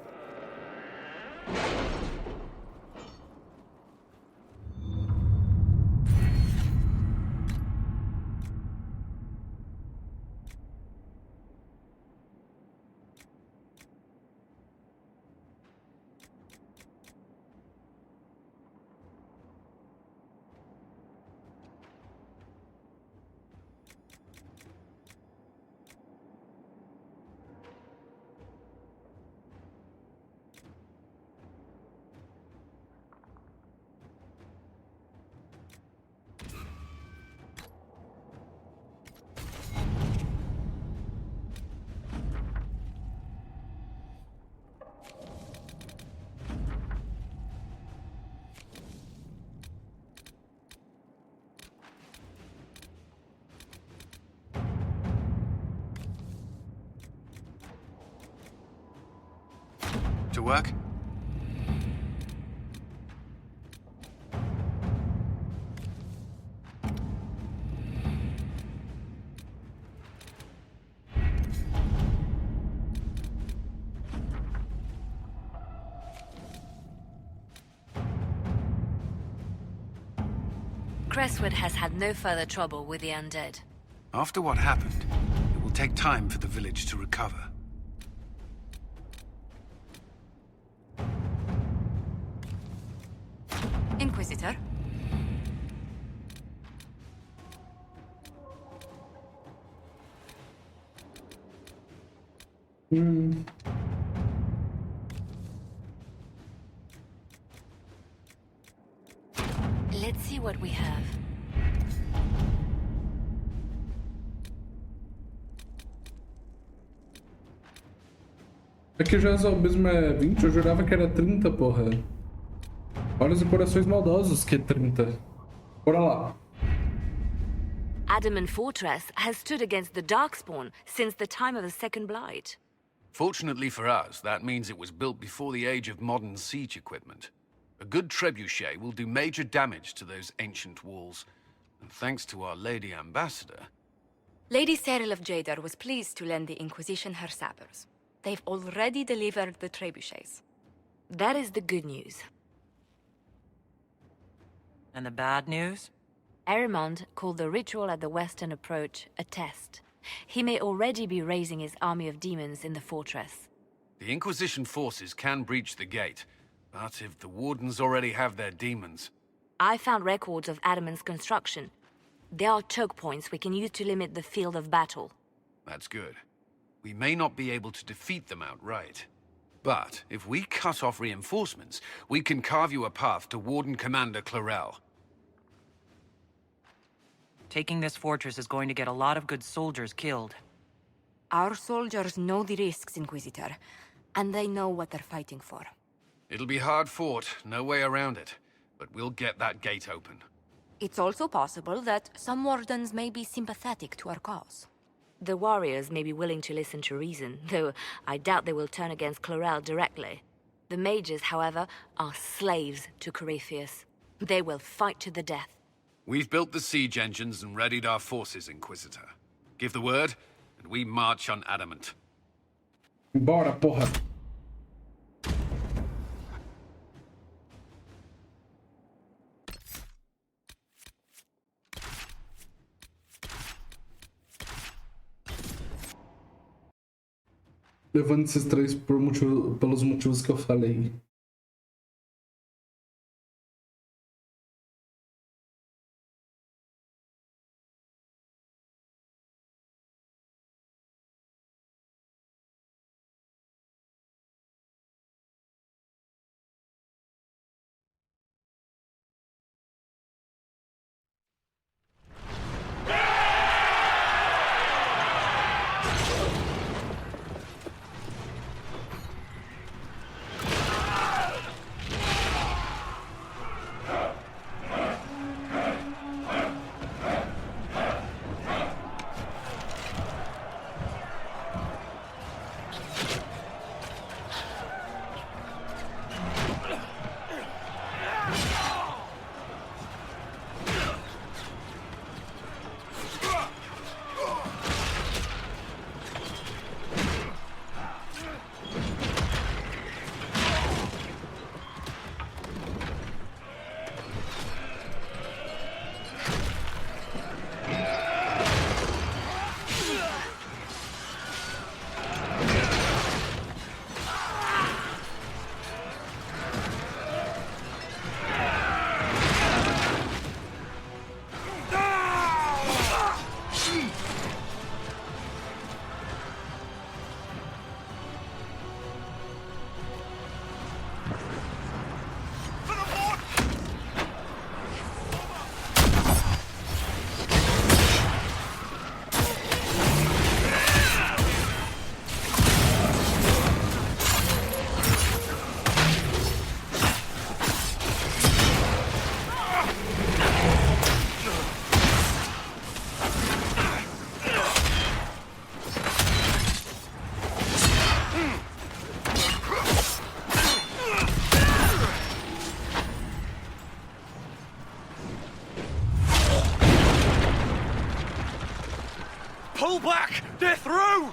work? Crestwood has had no further trouble with the undead. After what happened, it will take time for the village to recover. Inquisitor? Let's see what we have. Aqui já o Abismo é 20, eu jurava que era 30, porra. Olhos e corações maldosos que 30. Bora lá. Adamant Fortress has stood against the Darkspawn since the time of the Second Blight. Fortunately for us, that means it was built before the age of modern siege equipment. A good trebuchet will do major damage to those ancient walls. And thanks to our Lady Ambassador... Lady Cyril of Jadar was pleased to lend the Inquisition her sappers. They've already delivered the trebuchets. That is the good news. And the bad news? Erimond called the ritual at the western approach a test. He may already be raising his army of demons in the fortress. The Inquisition forces can breach the gate, but if the Wardens already have their demons... I found records of Adamant's construction. There are choke points we can use to limit the field of battle. That's good. We may not be able to defeat them outright. But if we cut off reinforcements, we can carve you a path to Warden Commander Clarel. Taking this fortress is going to get a lot of good soldiers killed. Our soldiers know the risks, Inquisitor, and they know what they're fighting for. It'll be hard fought, no way around it, but we'll get that gate open. It's also possible that some Wardens may be sympathetic to our cause. The warriors may be willing to listen to reason, though I doubt they will turn against Clarel directly. The mages, however, are slaves to Corypheus. They will fight to the death. We've built the siege engines and readied our forces, Inquisitor. Give the word, and we march on Adamant. Bora, porra. Levando esses três pelos motivos que eu falei. Pull back! They're through!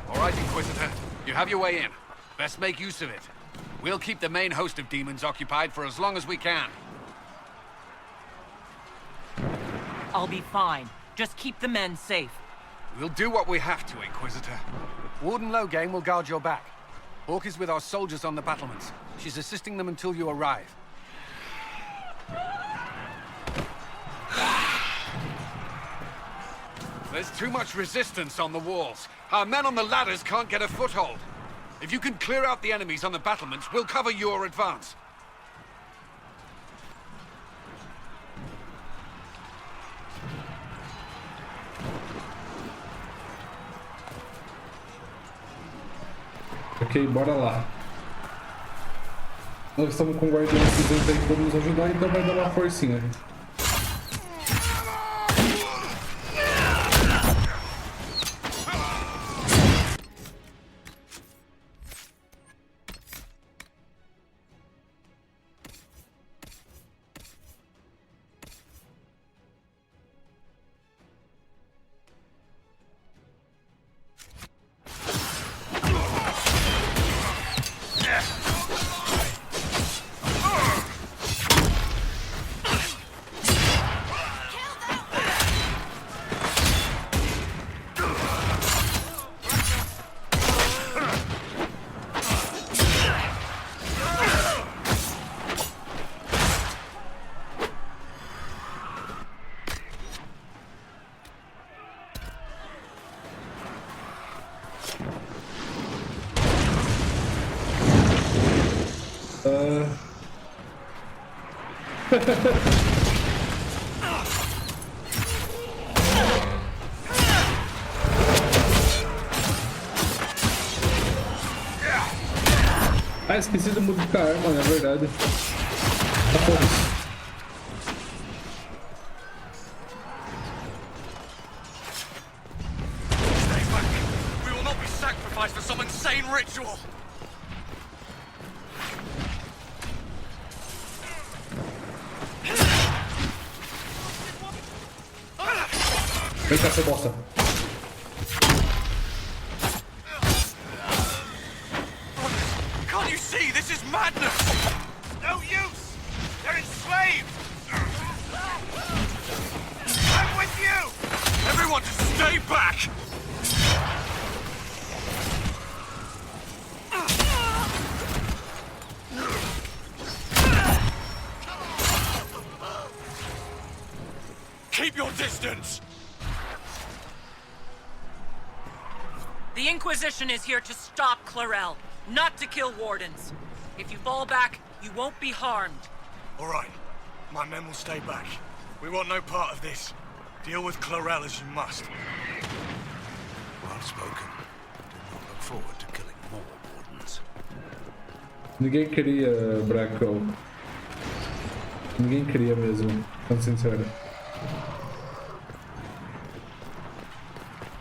All right, Inquisitor. You have your way in. Best make use of it. We'll keep the main host of demons occupied for as long as we can. I'll be fine. Just keep the men safe. We'll do what we have to, Inquisitor. Warden Loghain will guard your back. Hawk is with our soldiers on the battlements. She's assisting them until you arrive. There's too much resistance on the walls. Our men on the ladders can't get a foothold. If you can clear out the enemies on the battlements, we'll cover your advance. Ok, bora lá. Nós estamos com guardiões cinzentos aí que podem nos ajudar, então vai dar uma forcinha. Ah, esqueci de modificar a arma, é verdade. Tá bom. For some insane ritual. Vem cá, seu bosta. Can't you see? This is madness! No use! They're enslaved! I'm with you! Everyone just stay back! Keep your distance! The Inquisition is here to stop Clarel, not to kill wardens. If you fall back, you won't be harmed. All right. My men will stay back. We want no part of this. Deal with Clarel as you must. Well spoken. Do not look forward to killing more wardens. Ninguém queria Braco. Ninguém queria mesmo, sendo sincero.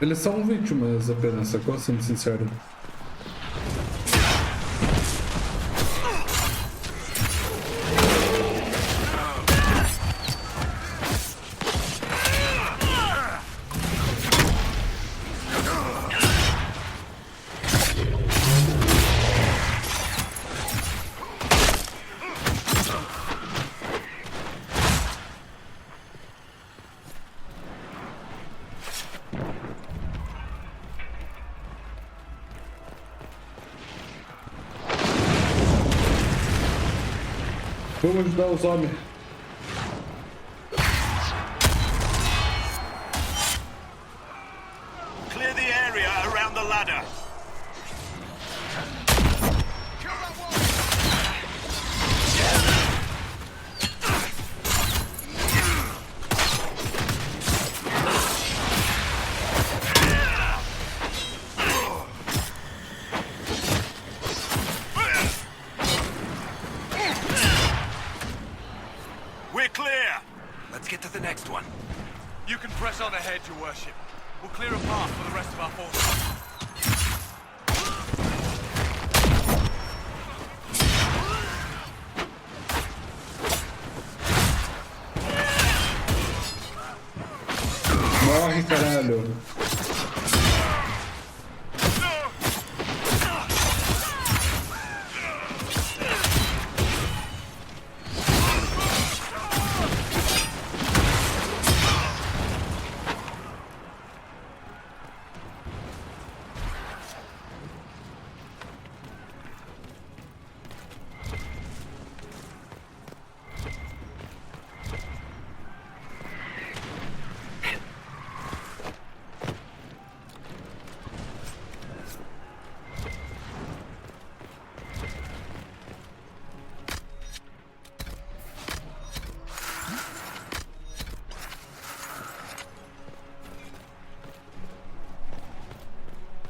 Eles são vítimas apenas, sacou? Sendo sincero. Vamos ajudar os homens. Clear the area around the ladder. You can press on ahead, Your Worship. We'll clear a path for the rest of our forces. Morre, caralho.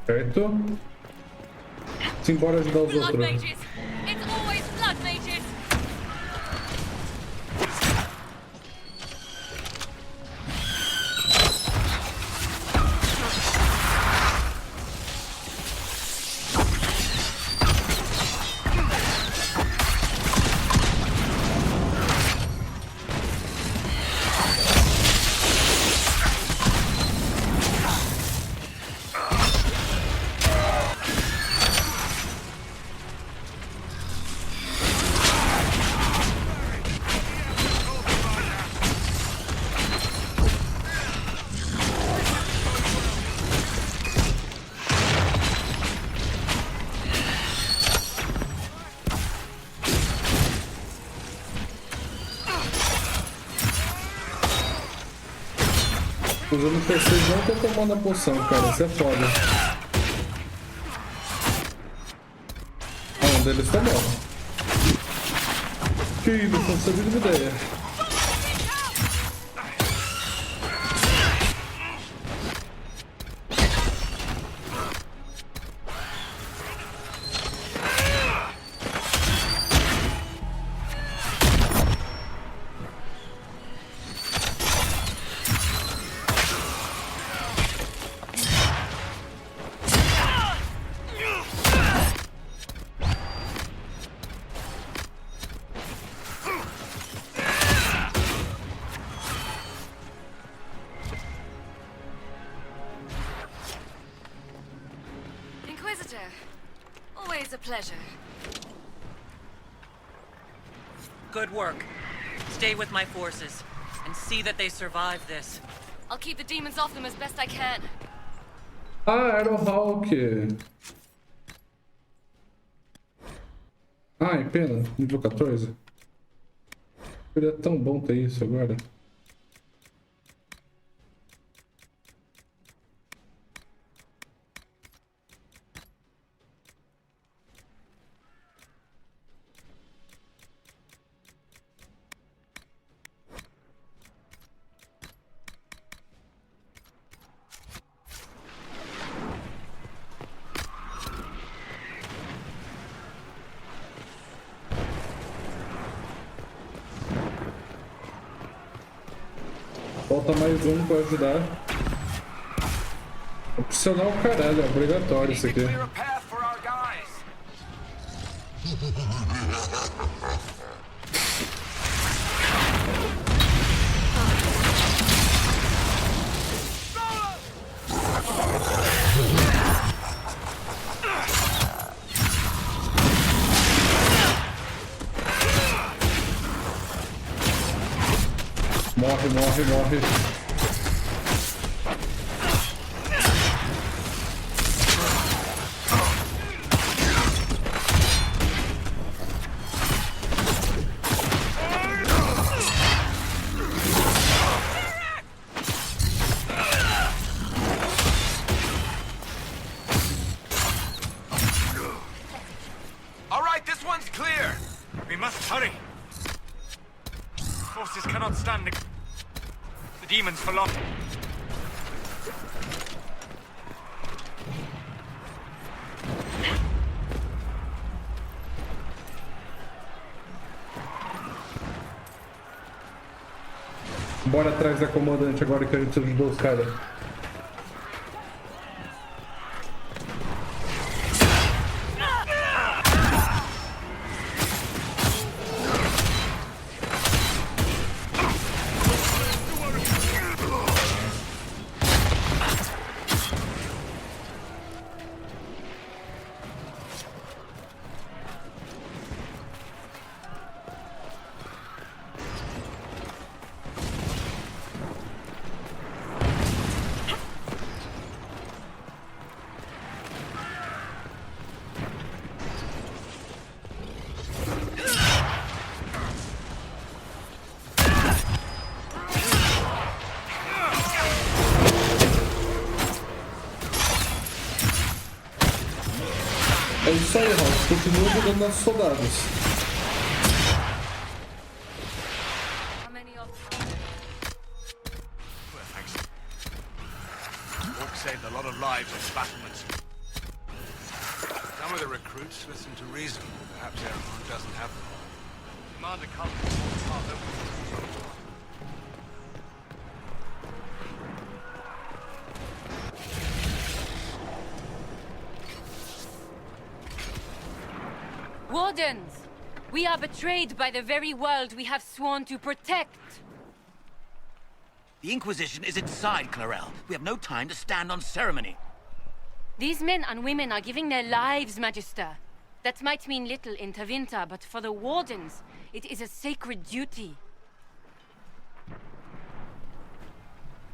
Certo? Simbora ajudar os Blood outros. mages! It's always blood mages! Os NPCs não estão tomando a poção, cara. Isso é foda. Ah, um deles tomou. Que isso, não sabia de ideia. Inquisitor, always a pleasure. Good work. Stay with my forces and see that they survive this. I'll keep the demons off them as best I can. Ah, era o Hulk. Ai, pena. Nível 14. Seria tão bom ter isso agora. Falta mais um pra ajudar. Opcional caralho, é obrigatório isso aqui. Morre, morre, morre. All right, this one's clear. We must hurry. Forces cannot stand the demons for long. Bora atrás da comandante agora que a gente ajudou os caras. É isso aí, Ross. Continua ajudando nossos soldados. Orc saved a lot of lives in battlements. of the recruits listen to reason. Perhaps Eremon doesn't have them. Commander comes from part of Wardens! We are betrayed by the very world we have sworn to protect. The Inquisition is inside, Clarel. We have no time to stand on ceremony. These men and women are giving their lives, Magister. That might mean little in Tavinta, but for the Wardens, it is a sacred duty.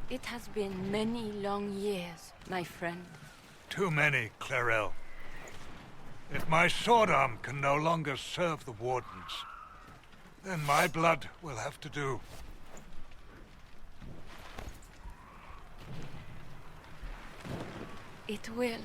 It has been many long years, my friend. too many, Clarel. If my sword arm can no longer serve the Wardens, then my blood will have to do. It will.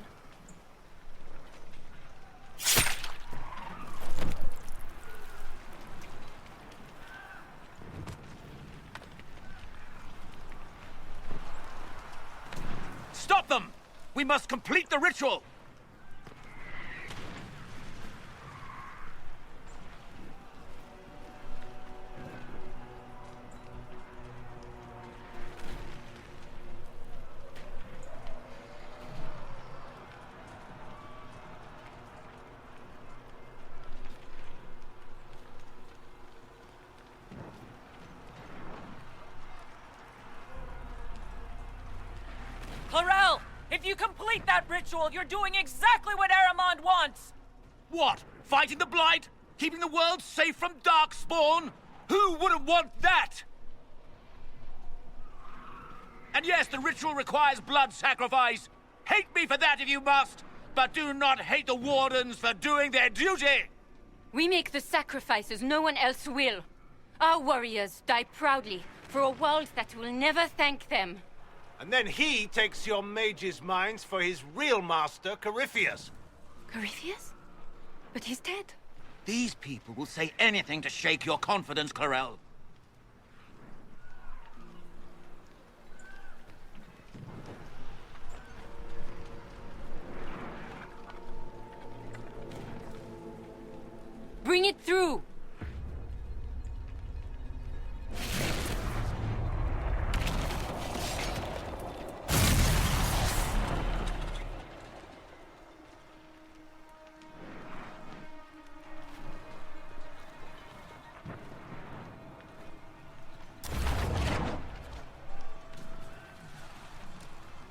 Stop them! We must complete the ritual! Clarel! If you complete that ritual, you're doing exactly what Eremon wants! What? Fighting the Blight? Keeping the world safe from Darkspawn? Who wouldn't want that? And yes, the ritual requires blood sacrifice. Hate me for that if you must, but do not hate the Wardens for doing their duty! We make the sacrifices no one else will. Our warriors die proudly for a world that will never thank them. And then he takes your mage's minds for his real master, Corypheus. Corypheus? But he's dead. These people will say anything to shake your confidence, Clarel. Bring it through!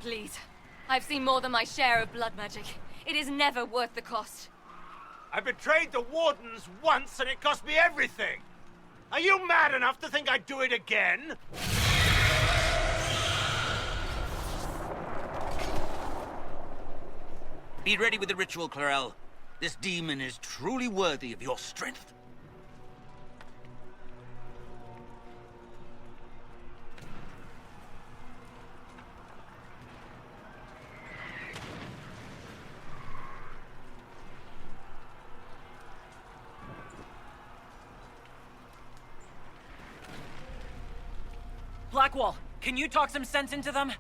Please. I've seen more than my share of blood magic. It is never worth the cost. I betrayed the Wardens once and it cost me everything. Are you mad enough to think I'd do it again? Be ready with the ritual, Clarel. This demon is truly worthy of your strength. Blackwall, can you talk some sense into them?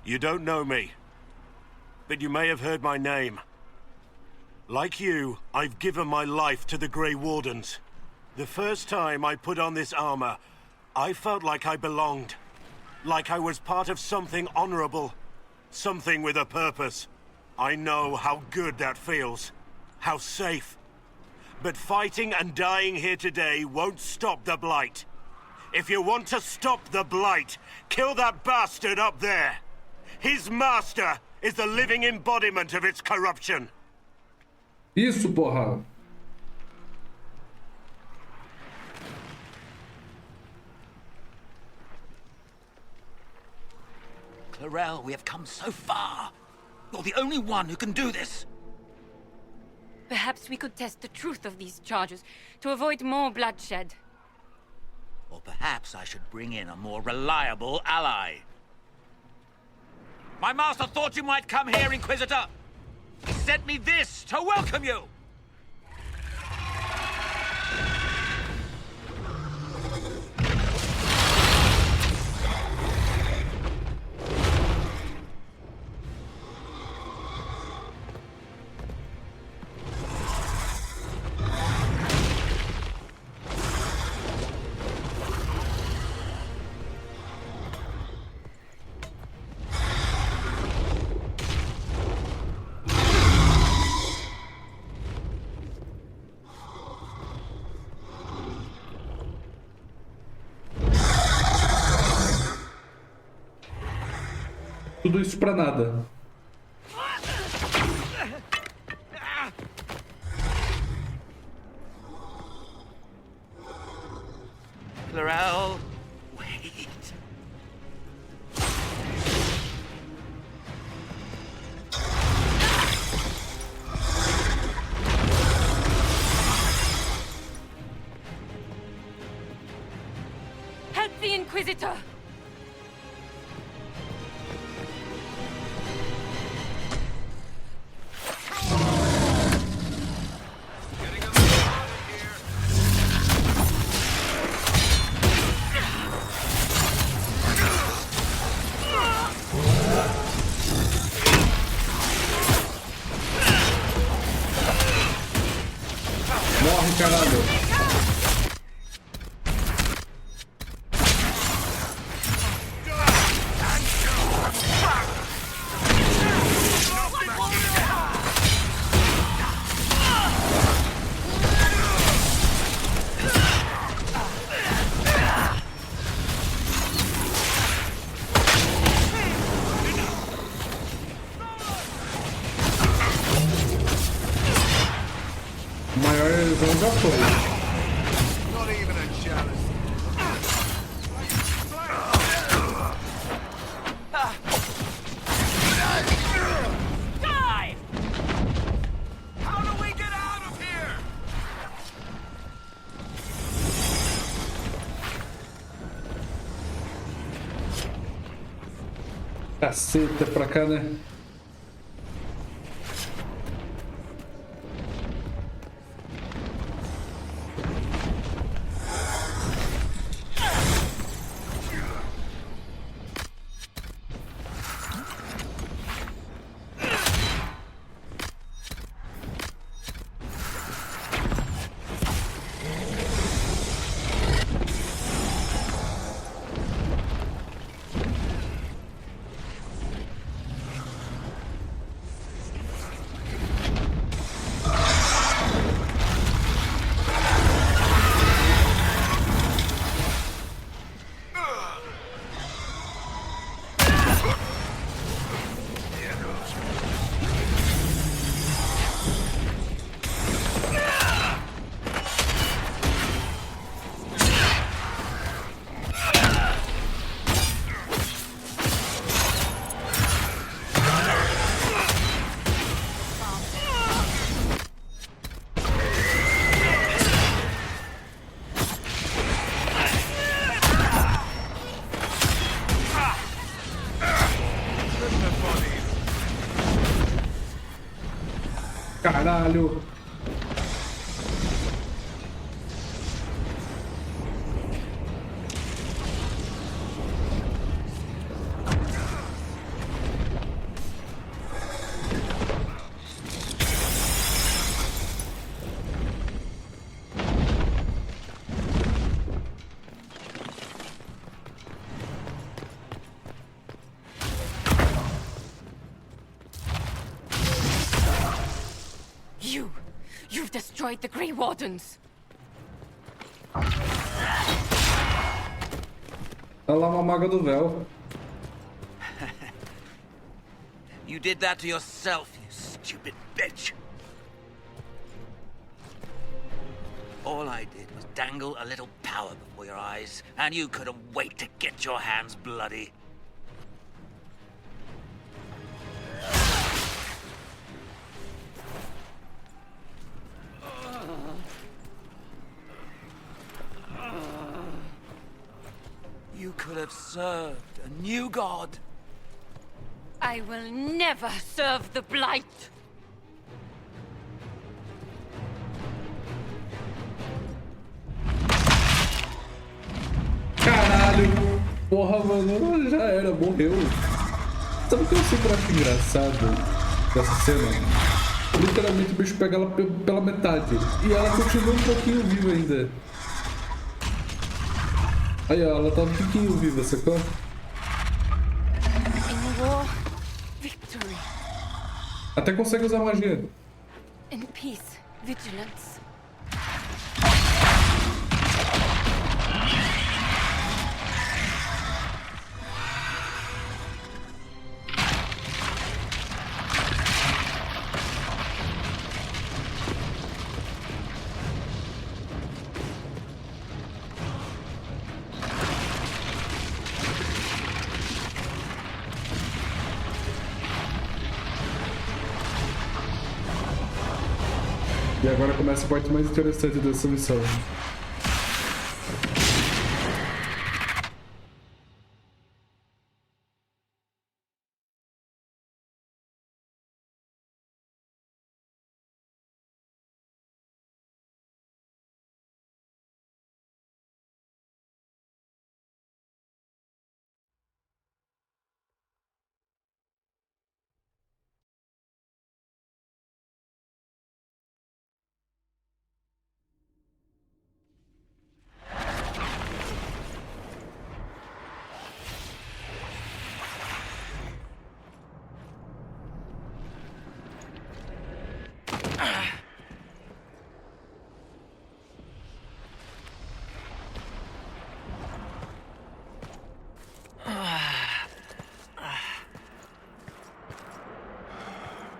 You don't know me, but you may have heard my name. Like you, I've given my life to the Grey Wardens. The first time I put on this armor, I felt like I belonged. Like I was part of something honorable. Something with a purpose. I know how good that feels. How safe. But fighting and dying here today won't stop the Blight. If you want to stop the Blight, kill that bastard up there. His master is the living embodiment of its corruption. Isso, porra! Clarel, we have come so far. You're the only one who can do this. Perhaps we could test the truth of these charges to avoid more bloodshed. Or perhaps I should bring in a more reliable ally. My master thought you might come here, Inquisitor. He sent me this to welcome you. Tudo isso pra nada. Clarel, wait. Help the Inquisitor! Morre, caralho. Maior lesão já foi. Not even a challenge. Die! How do we get out of here? Caceta pra cá, né? Caralho! You've destroyed the Grey Wardens. Olha lá uma maga do véu. You did that to yourself, you stupid bitch. All I did was dangle a little power before your eyes, and you couldn't wait to get your hands bloody. You could have served a new god. I will never serve the Blight. Caralho! Porra, mano, já era, morreu. Sabe o que eu sempre acho engraçado dessa cena? Literalmente o bicho pega ela pela metade. E ela continua um pouquinho viva ainda. Aí, ó, ela tá um pouquinho viva, sacou? In war, victory. Até consegue usar magia. In peace, vigilance. E agora começa a parte mais interessante dessa missão.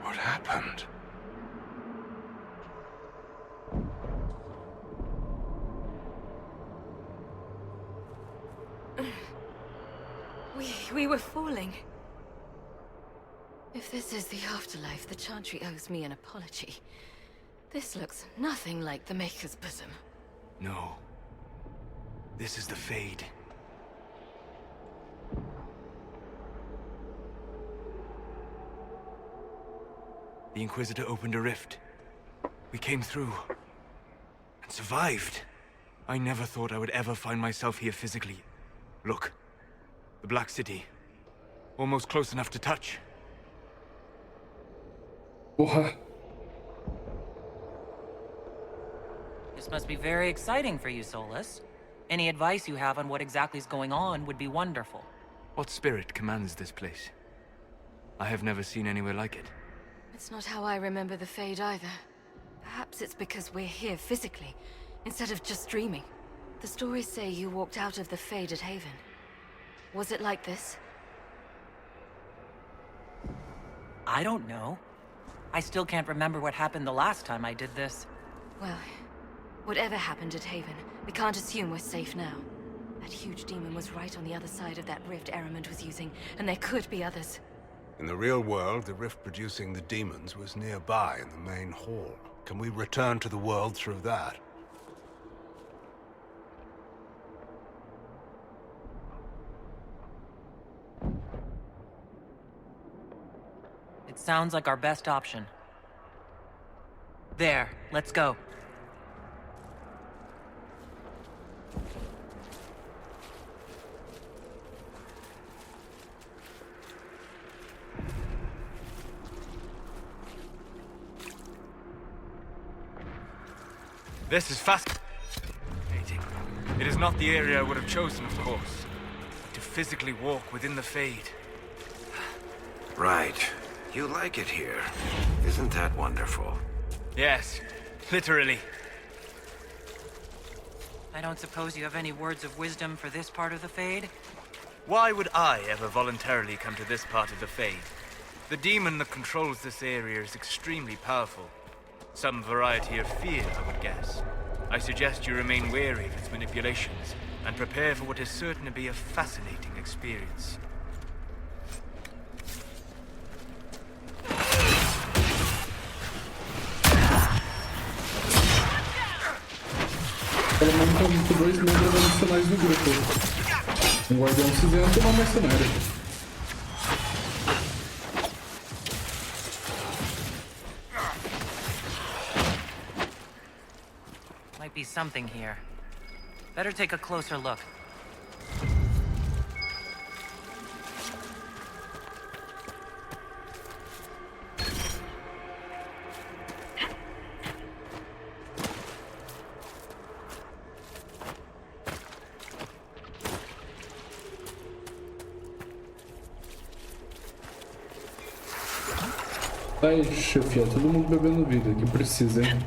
What happened? We were falling. If this is the afterlife, the Chantry owes me an apology. This looks nothing like the Maker's bosom. No. This is the Fade. The Inquisitor opened a rift. We came through. And survived. I never thought I would ever find myself here physically. Look. The Black City. Almost close enough to touch. Porra. This must be very exciting for you, Solus. Any advice you have on what exactly is going on would be wonderful. What spirit commands this place? I have never seen anywhere like it. It's not how I remember the Fade either. Perhaps it's because we're here physically, instead of just dreaming. The stories say you walked out of the Fade at Haven. Was it like this? I don't know. I still can't remember what happened the last time I did this. Well, whatever happened at Haven, we can't assume we're safe now. That huge demon was right on the other side of that rift Eramond was using, and there could be others. In the real world, the rift producing the demons was nearby in the main hall. Can we return to the world through that? It sounds like our best option. There, let's go. This is fascinating. It is not the area I would have chosen, of course. But to physically walk within the Fade. Right. You like it here. Isn't that wonderful? Yes, literally. I don't suppose you have any words of wisdom for this part of the Fade? Why would I ever voluntarily come to this part of the Fade? The demon that controls this area is extremely powerful. Some variety of fear, I would guess. I suggest you remain wary of its manipulations, and prepare for what is certain to be a fascinating experience. Pelo menos estão 2 membros adicionais do grupo. Um guardião cinzento e uma mercenária. Might be something here. Better take a closer look. Aí, chefia, todo mundo bebendo vida, que precisa, hein?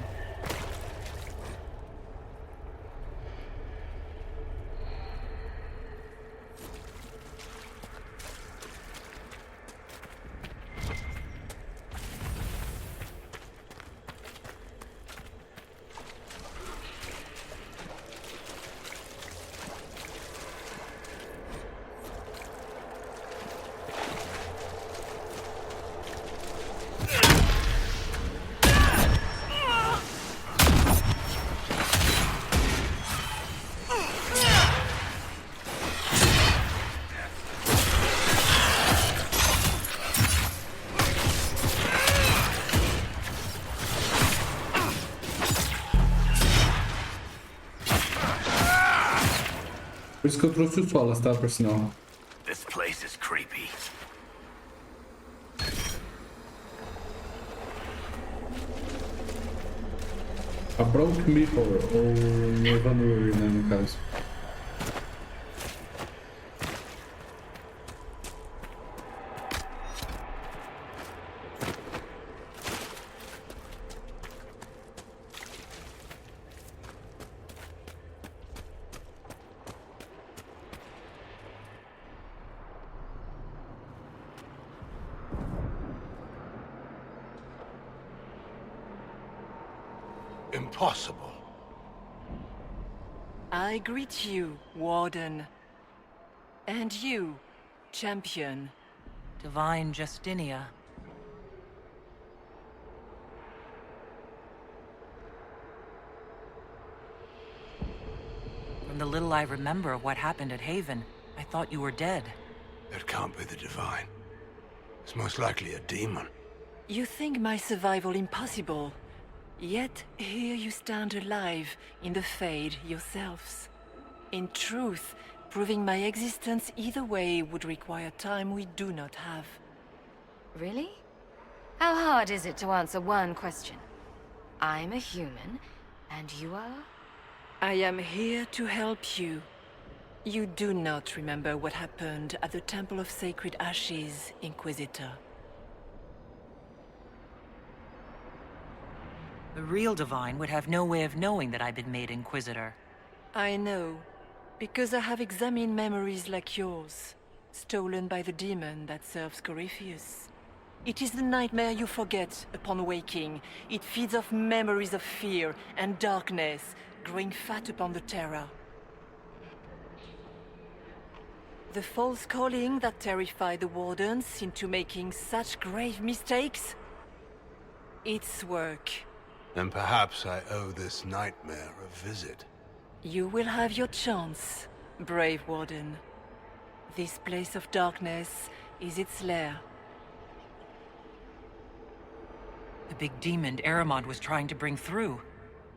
isso que eu trouxe os solas, tá? Por sinal. This place is creepy. A Broke Mirror, ou Nevanur, né, no caso. Impossible. I greet you, Warden. And you, Champion. Divine Justinia. From the little I remember of what happened at Haven, I thought you were dead. That can't be the Divine. It's most likely a demon. You think my survival impossible. Yet, here you stand alive in the Fade yourselves. In truth, proving my existence either way would require time we do not have. Really? How hard is it to answer one question? I'm a human, and you are? I am here to help you. You do not remember what happened at the Temple of Sacred Ashes, Inquisitor. The real Divine would have no way of knowing that I've been made Inquisitor. I know, because I have examined memories like yours, stolen by the demon that serves Corypheus. It is the nightmare you forget upon waking. It feeds off memories of fear and darkness, growing fat upon the terror. The false calling that terrified the Wardens into making such grave mistakes? Its work. And perhaps I owe this nightmare a visit. You will have your chance, brave Warden. This place of darkness is its lair. The big demon Aramond was trying to bring through.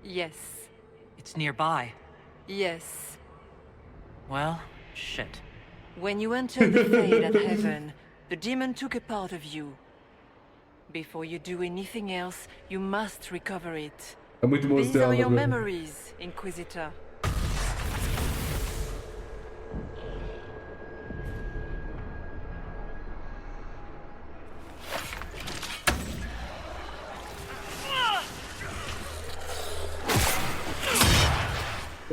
Yes. It's nearby. Yes. Well, shit. When you entered the Fade at Heaven, the demon took a part of you. Before you do anything else, you must recover it. These are your memories, Inquisitor.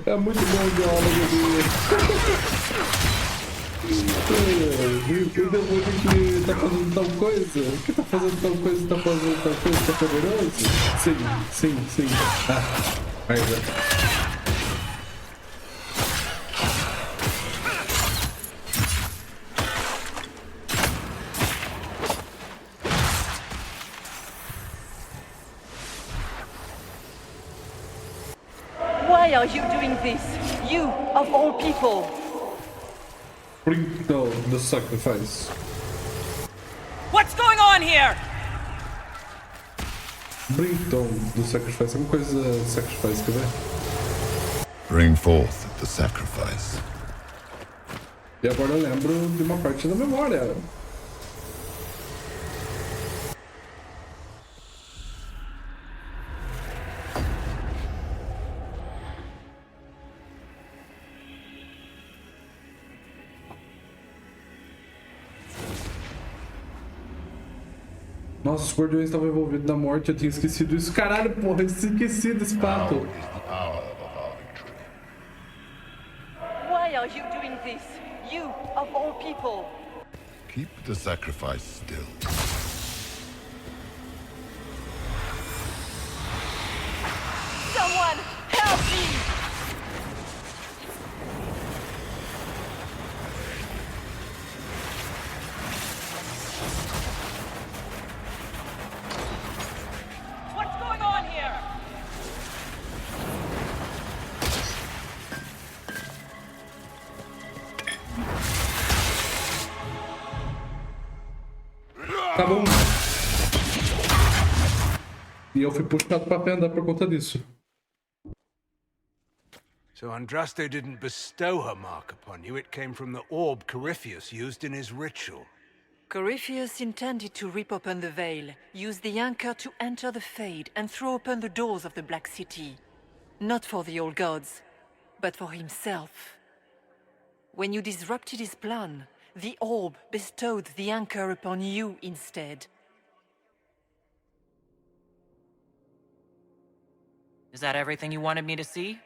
É muito bom de aula o demônio que tá fazendo tal coisa? Que tá fazendo tal coisa? Tá fazendo tal coisa? Tá poderoso? Sim. Ah, aí já. Why are you doing this? You, of all people! Bring down the sacrifice. What's going on here? Bring down the sacrifice. Alguma coisa sacrifice, quer ver? Bring forth the sacrifice. E agora eu lembro de uma parte da memória. Nossa, os guardiões estavam envolvidos na morte, eu tinha esquecido isso. Caralho, porra, eu tinha esquecido esse fato. Why are you doing this? You, of all people! Keep the sacrifice still. Someone, help me! Tá bom. E eu fui puxado pra andar por conta disso. So Andraste didn't bestow her mark upon you, it came from the orb Corypheus used in his ritual. Corypheus intended to rip open the veil, use the anchor to enter the Fade, and throw open the doors of the Black City. Not for the old gods, but for himself. When you disrupted his plan, the orb bestowed the anchor upon you instead. Is that everything you wanted me to see?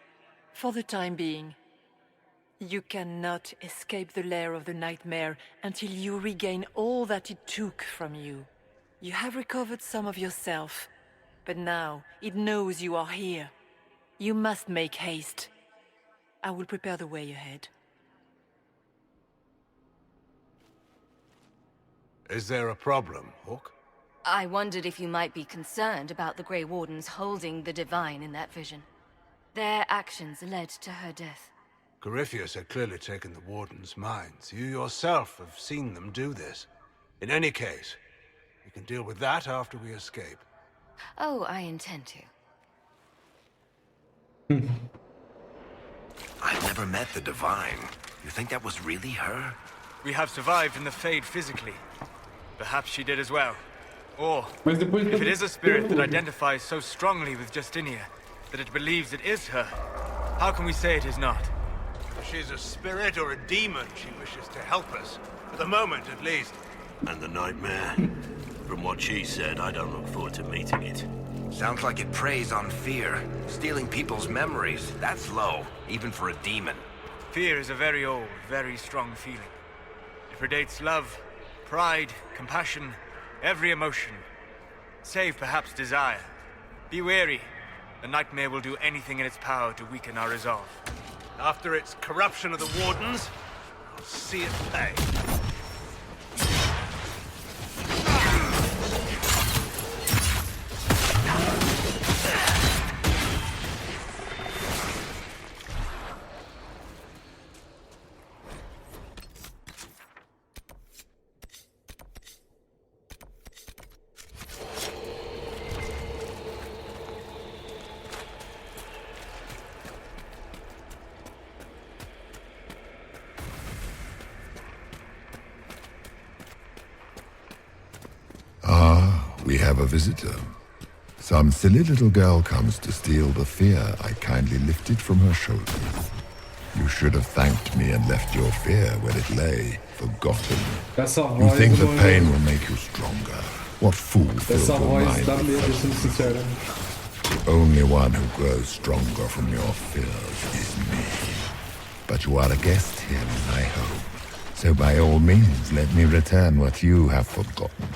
For the time being. You cannot escape the lair of the nightmare until you regain all that it took from you. You have recovered some of yourself, but now it knows you are here. You must make haste. I will prepare the way ahead. Is there a problem, Hawk? I wondered if you might be concerned about the Grey Wardens holding the Divine in that vision. Their actions led to her death. Corypheus had clearly taken the Warden's minds. You yourself have seen them do this. In any case, we can deal with that after we escape. Oh, I intend to. I've never met the Divine. You think that was really her? We have survived in the Fade physically. Perhaps she did as well. Or, if it is a spirit that identifies so strongly with Justinia, that it believes it is her, how can we say it is not? If she's a spirit or a demon, she wishes to help us. For the moment, at least. And the nightmare? From what she said, I don't look forward to meeting it. Sounds like it preys on fear. Stealing people's memories. That's low, even for a demon. Fear is a very old, very strong feeling. It predates love, pride, compassion, every emotion. Save perhaps desire. Be wary. The nightmare will do anything in its power to weaken our resolve. After its corruption of the Wardens, I'll see it pay. We have a visitor. Some silly little girl comes to steal the fear I kindly lifted from her shoulders. You should have thanked me and left your fear where it lay, forgotten. You think the pain will make you stronger. What fool filled your mind with such? The only one who grows stronger from your fears is me. But you are a guest here in my home, so by all means let me return what you have forgotten.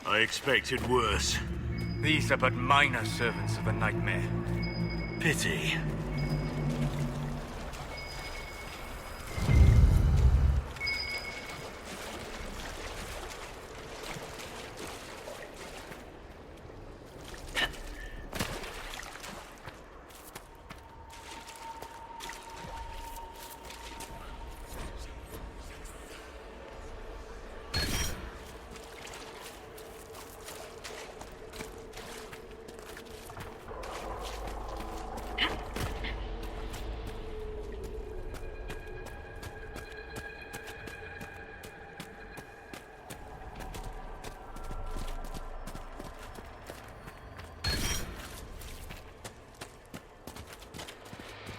I expected worse. These are but minor servants of the nightmare. Pity.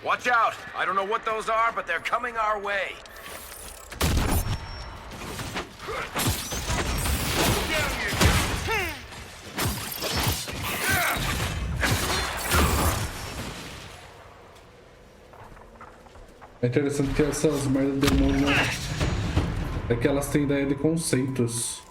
Watch out! I don't know what those are, but they're coming our way. É interessante que essas merdas do demônio é que elas têm ideia de conceitos.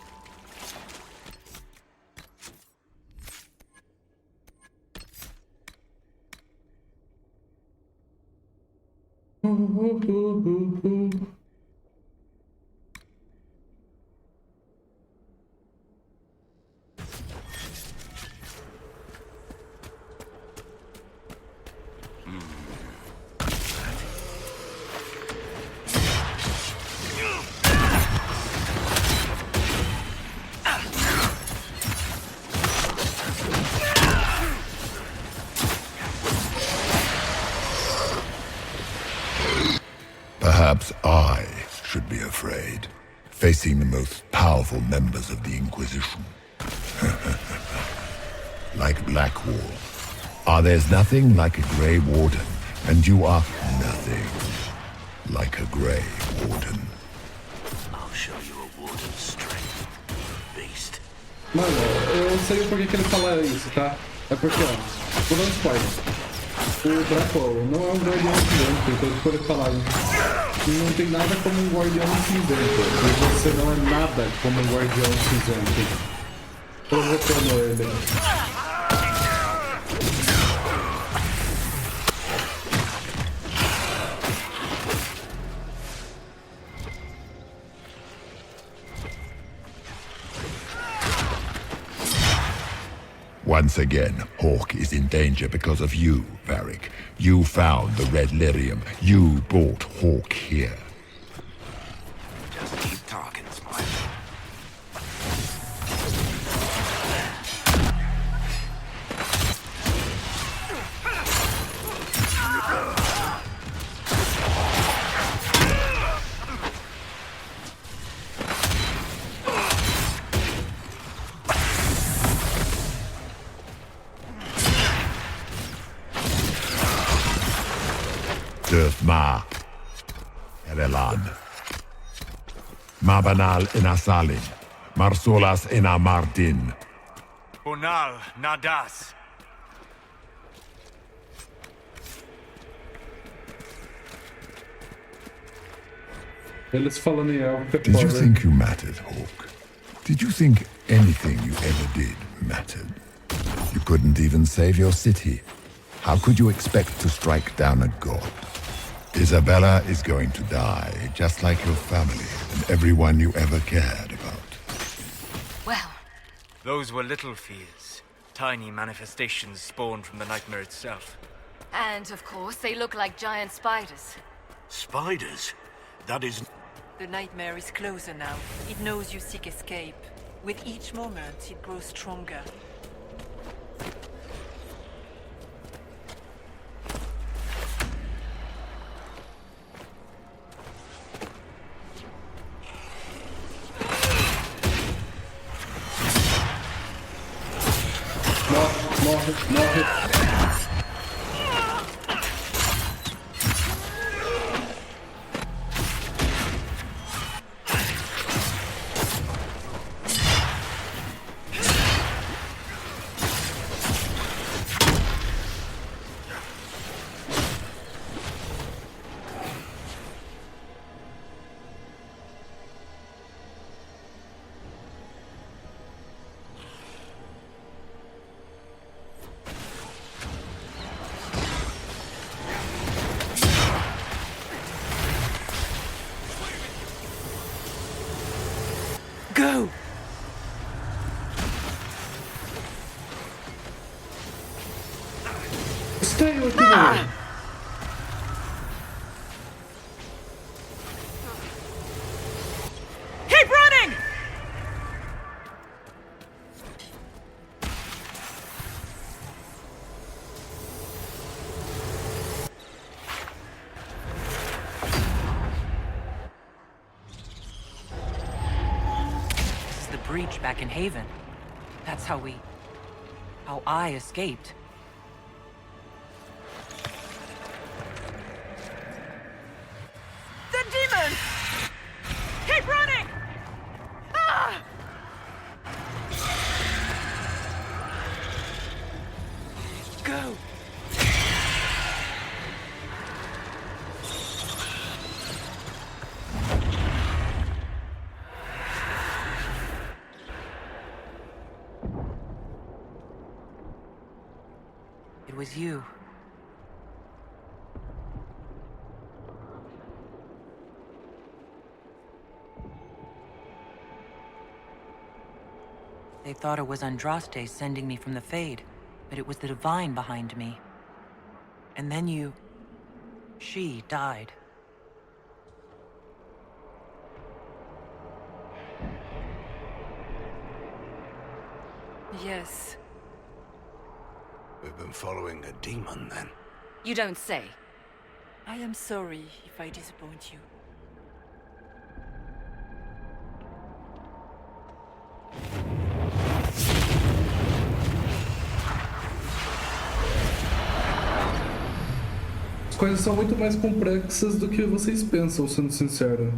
should be afraid, facing the most powerful members of the Inquisition. Like Blackwall. There's nothing like a Grey Warden, and you are nothing like a Grey Warden. I'll show you a warden's strength, beast. Mano, eu sei por que ele fala isso, tá? É porque, ó, vou dar um spoiler. O Blackwall não é um guardião cinzento, então por ele falar, não tem nada como um guardião cinzento, e você não é nada como um guardião cinzento. Provocando ele. Once again, Hawk is in danger because of you, Varric. You found the Red Lyrium. You brought Hawk here. Just keep talking, Smile. Ma Erelan Mabanal Inasalin Marsolas Inamardin Bonal Nadas. Eles falando em elfo. Did you think you mattered, Hawk? Did you think anything you ever did mattered? You couldn't even save your city. How could you expect to strike down a god? Isabella is going to die, just like your family and everyone you ever cared about. Well, Those were little fears. Tiny manifestations spawned from the nightmare itself. and of course, they look like giant spiders. Spiders? That is... The nightmare is closer now. It knows you seek escape. With each moment, it grows stronger. Morre. Go! Stay with me! Keep running! This is the breach back in Haven. That's how I escaped. The demon! Keep running! Ah! Go! It was you. They thought it was Andraste sending me from the Fade, but it was the Divine behind me. And then she died. Yes. We've been following a demon, then. You don't say. I am sorry if I disappoint you. coisas são muito mais complexas do que vocês pensam, sendo sincero.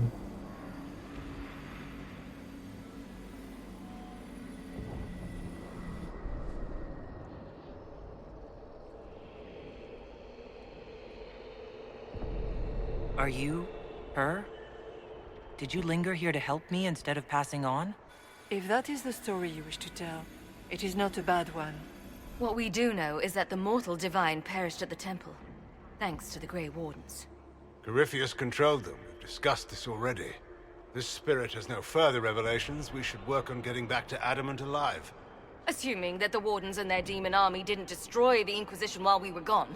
Are you her? Did you linger here to help me instead of passing on? If that is the story you wish to tell, it is not a bad one. What we do know is that the mortal divine perished at the temple, thanks to the Grey Wardens. Corypheus controlled them. We've discussed this already. This spirit has no further revelations. We should work on getting back to Adamant alive. Assuming that the Wardens and their demon army didn't destroy the Inquisition while we were gone.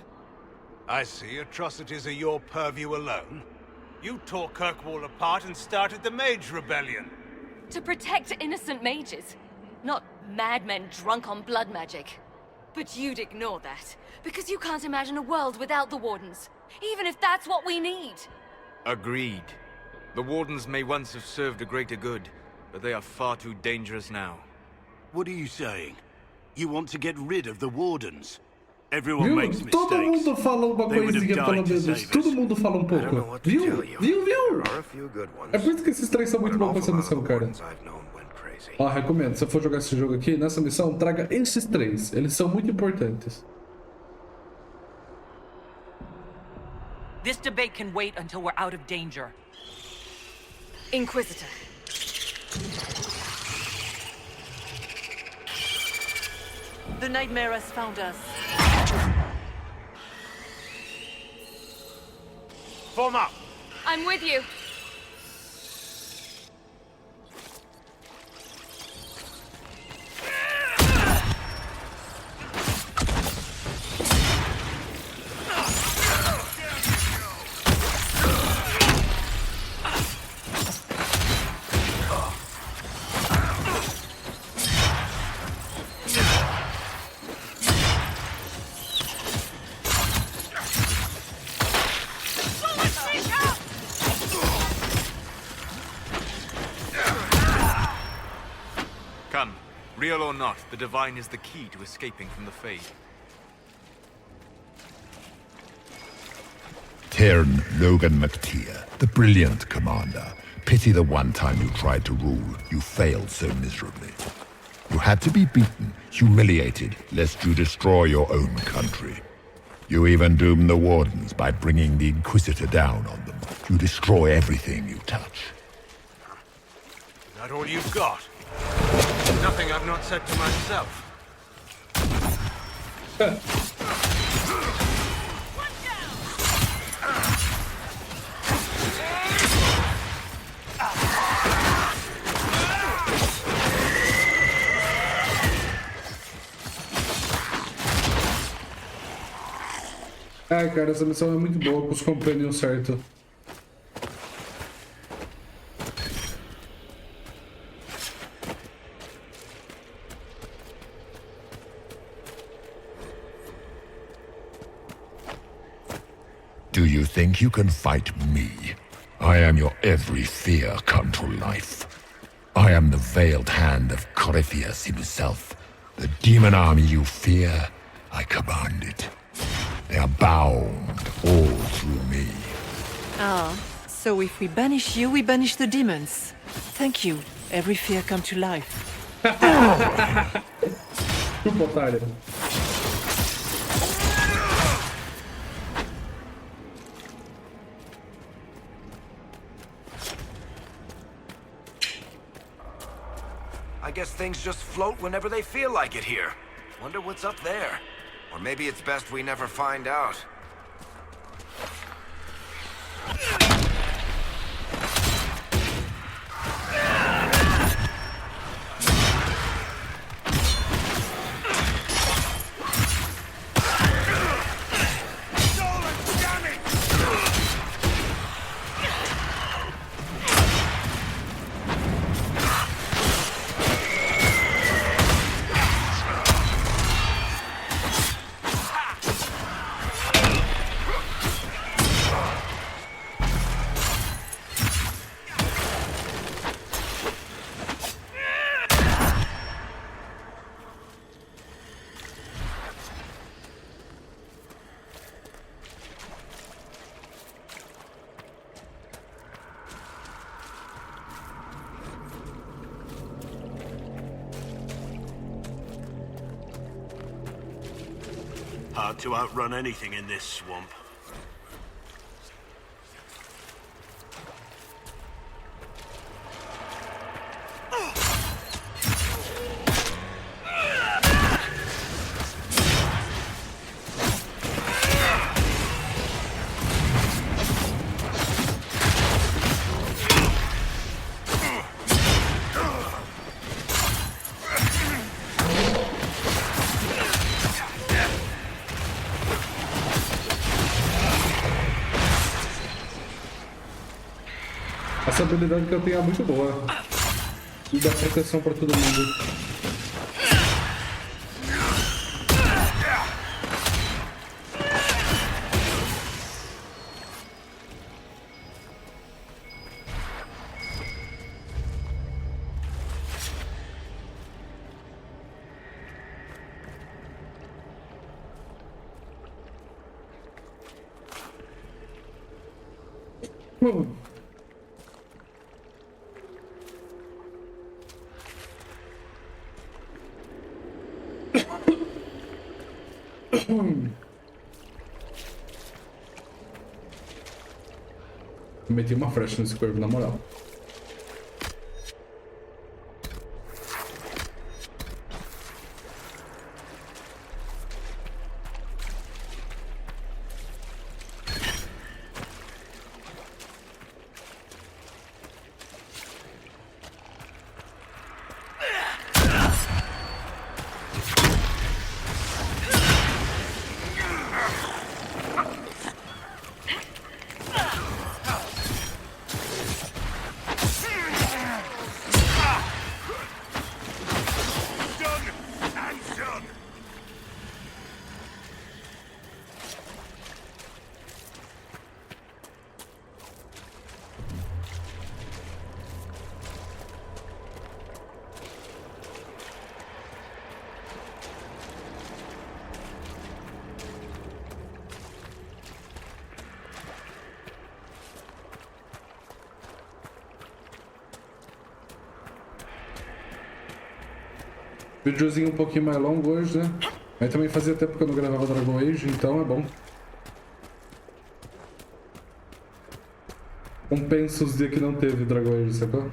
I see. Atrocities are your purview alone. You tore Kirkwall apart and started the Mage Rebellion. To protect innocent mages, not madmen drunk on blood magic. But you'd ignore that, because you can't imagine a world without the Wardens, even if that's what we need. Agreed. The Wardens may once have served a greater good, but they are far too dangerous now. What are you saying? You want to get rid of the Wardens? Everyone makes Viu? Todo mistakes. mundo fala uma They would have coisinha, pelo died to menos. save Todo us. mundo fala um pouco. Viu? Viu? Viu? É por isso que esses três são muito bons pra essa missão, cara. Ó, recomendo. Se eu for jogar esse jogo aqui, nessa missão, traga esses três. Eles são muito importantes. This debate can wait until we're out of danger. Inquisitor. The nightmare has found us. Form up! I'm with you. Come, real or not, the Divine is the key to escaping from the Fade. Tyrn Logan McTeer, the brilliant commander. Pity the one time you tried to rule, you failed so miserably. You had to be beaten, humiliated, lest you destroy your own country. You even doomed the Wardens by bringing the Inquisitor down on them. You destroy everything you touch. Is that all you've got? Nothing I've not said to myself. Ai, cara, essa missão é muito boa com os companions certo. Do you think you can fight me? I am your every fear come to life. I am the veiled hand of Corypheus himself. The demon army you fear, I command it. They are bound all through me. Ah, so if we banish you, we banish the demons. Thank you. Every fear come to life. Chupa, otário. I guess things just float whenever they feel like it here. Wonder what's up there. Or maybe it's best we never find out. Hard to outrun anything in this swamp. Essa habilidade que eu tenho é muito boa. E dá proteção pra todo mundo. Meti uma flecha nesse corvo, na moral. Videozinho um pouquinho mais longo hoje, né? Mas também fazia tempo que eu não gravava Dragon Age, então é bom. Compensa os dias que não teve Dragon Age, sacou?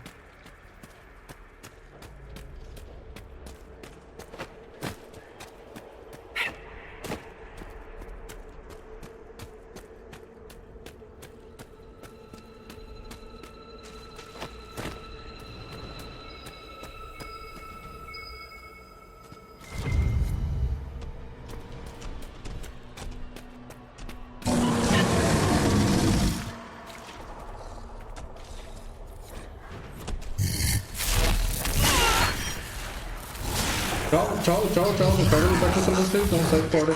Tchau, não quero lutar contra vocês não, sai fora.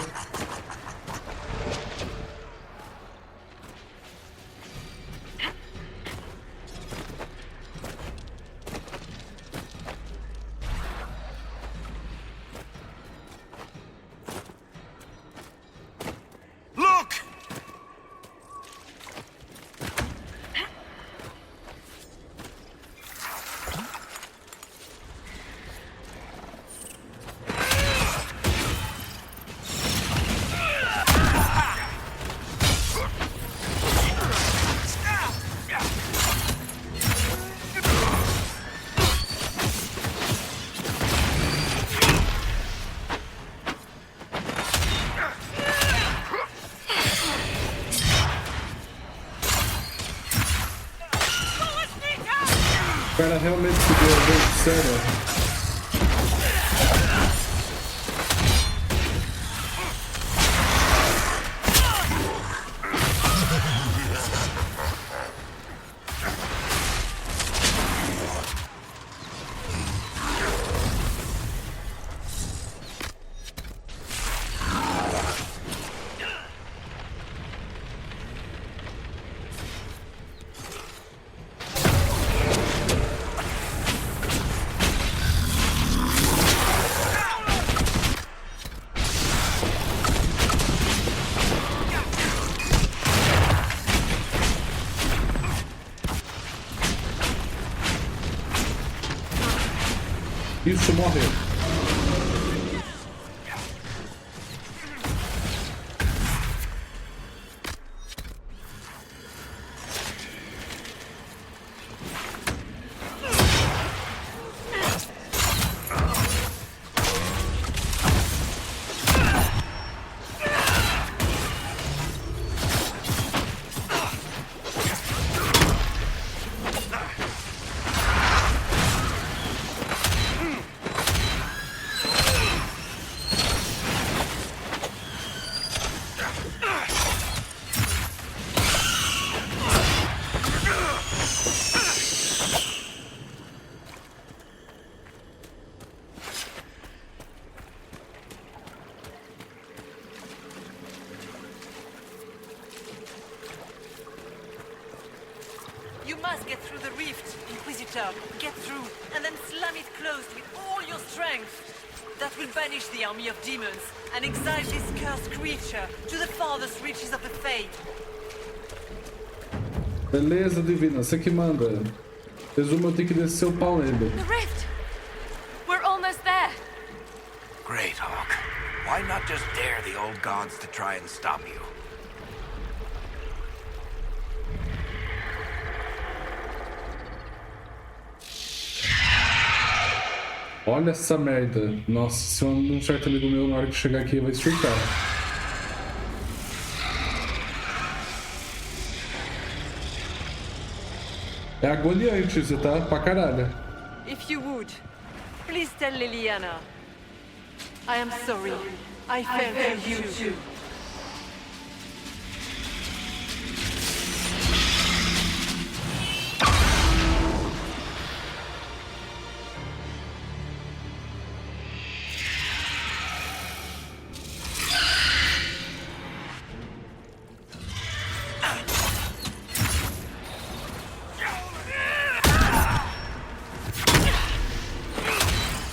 O cara realmente se deu a ver de sério. Isso, morreu. get through the rift, Inquisitor. Get through, and then slam it closed with all your strength. That will banish the army of demons and exile this cursed creature to the farthest reaches of the Fade. Beleza, Divina, você que manda. Resumo, eu tenho que descer o pau nele. The rift! We're almost there. Great, Hawk. Why not just dare the old gods to try and stop you? Olha essa merda. Nossa, se um certo amigo meu na hora que chegar aqui vai surtar. É agoniante isso, tá? Pra caralho. If you would, please tell Liliana. I am sorry. I failed you too.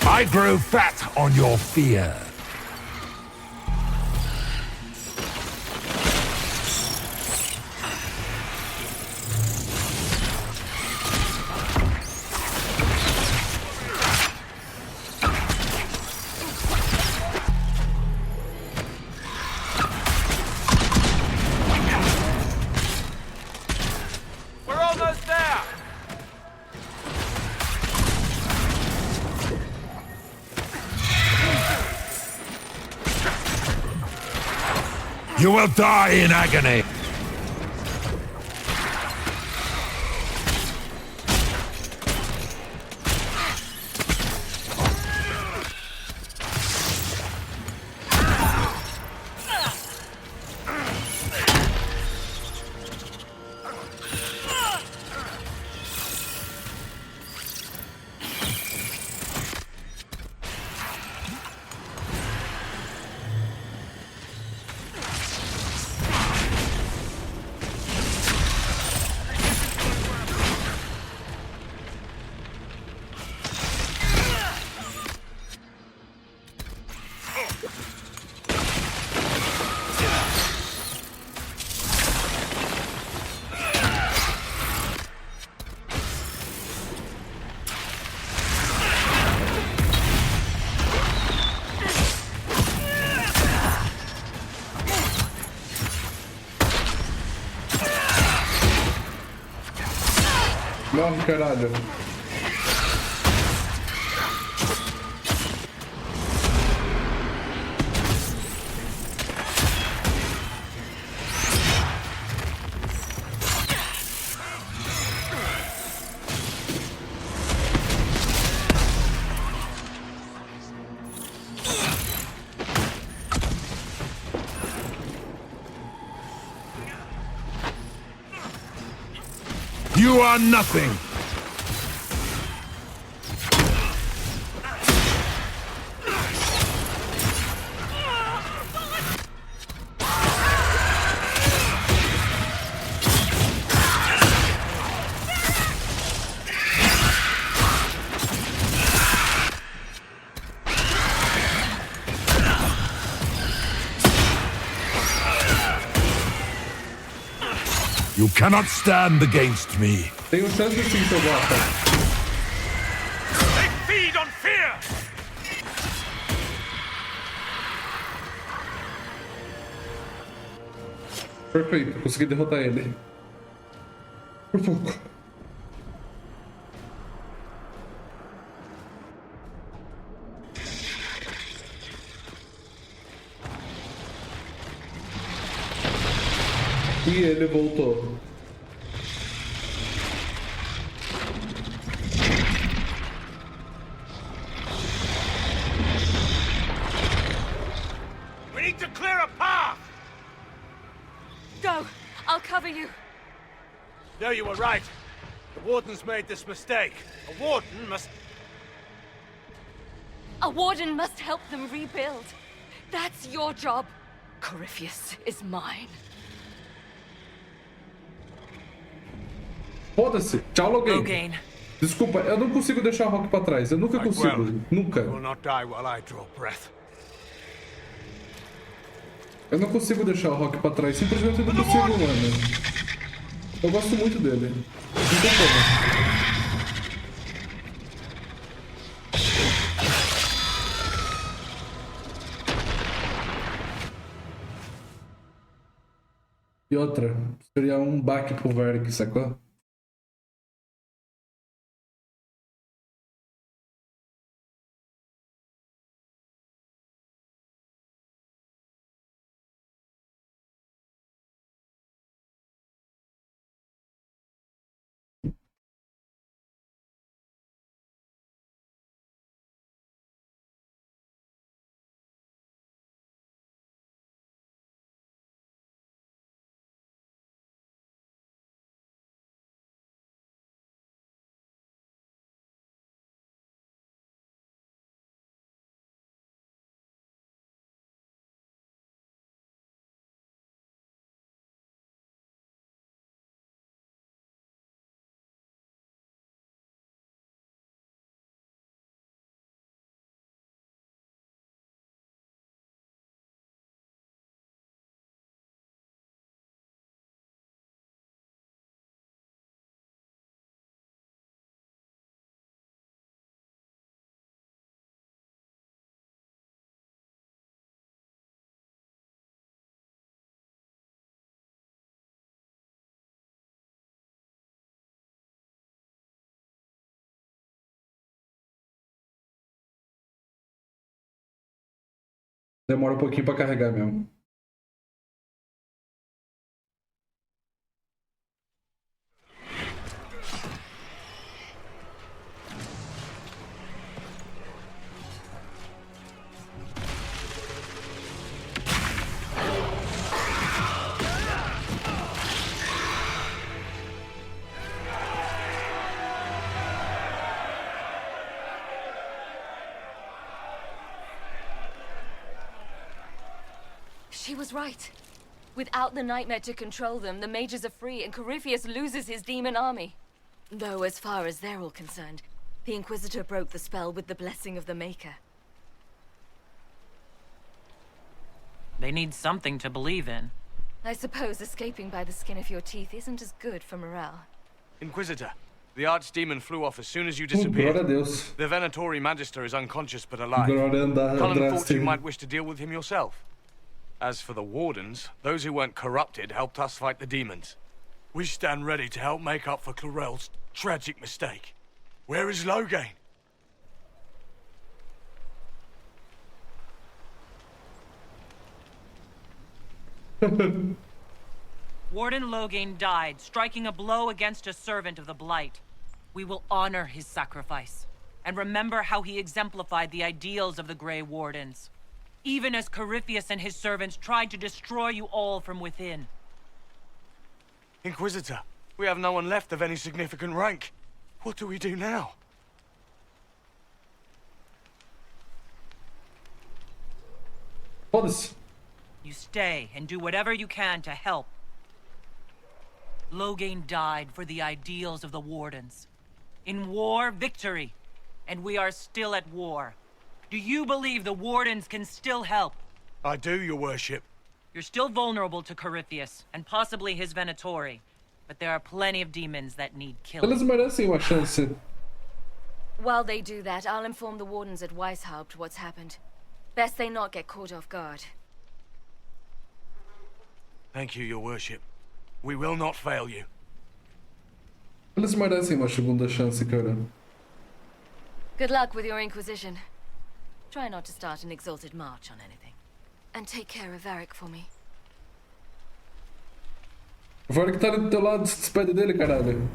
I grow fat on your fear. We're almost there! You will die in agony. Morre, caralho. You are nothing. You cannot stand against me. Tenho chance sim, seu guapa. They feed on fear! Perfeito, consegui derrotar ele. Por pouco. E ele voltou. We need to clear a path! Go! I'll cover you. No, you were right. The Warden's made this mistake. A Warden must... A warden must help them rebuild. That's your job. Corypheus is mine. Foda-se. Tchau, Logan. Desculpa, eu não consigo deixar o Rock pra trás. Eu nunca consigo. Nunca. Eu não consigo deixar o Rock pra trás. Simplesmente eu não consigo, mano. Eu gosto muito dele. Não tem como. E outra, seria um baque pro Varric, sacou? Demora um pouquinho pra carregar mesmo. She was right. Without the nightmare to control them, the mages are free and Corypheus loses his demon army. Though as far as they're all concerned, the Inquisitor broke the spell with the blessing of the Maker. They need something to believe in. I suppose escaping by the skin of your teeth isn't as good for morale. Inquisitor, the archdemon flew off as soon as you disappeared. Glória a Deus. The Venatori Magister is unconscious but alive. Glória Cullen thought you Andraste. might wish to deal with him yourself. As for the Wardens, those who weren't corrupted helped us fight the demons. We stand ready to help make up for Clarel's tragic mistake. Where is Loghain? Warden Loghain died, striking a blow against a servant of the Blight. We will honor his sacrifice, and remember how he exemplified the ideals of the Grey Wardens. Even as Corypheus and his servants tried to destroy you all from within. Inquisitor, we have no one left of any significant rank. What do we do now? Foda-se. You stay and do whatever you can to help. Loghain died for the ideals of the Wardens. In war, victory. And we are still at war. Do you believe the Wardens can still help? I do, your worship. You're still vulnerable to Corypheus, and possibly his Venatori. But there are plenty of demons that need killing. Eles merecem uma chance. While they do that, I'll inform the Wardens at Weishaupt what's happened. Best they not get caught off guard. Thank you, your worship. We will not fail you. Eles merecem uma segunda chance, cara. Good luck with your Inquisition. Try not to start an exalted march on anything. And take care of Varric for me. O Varric tá ali do teu lado, se despede dele, caralho.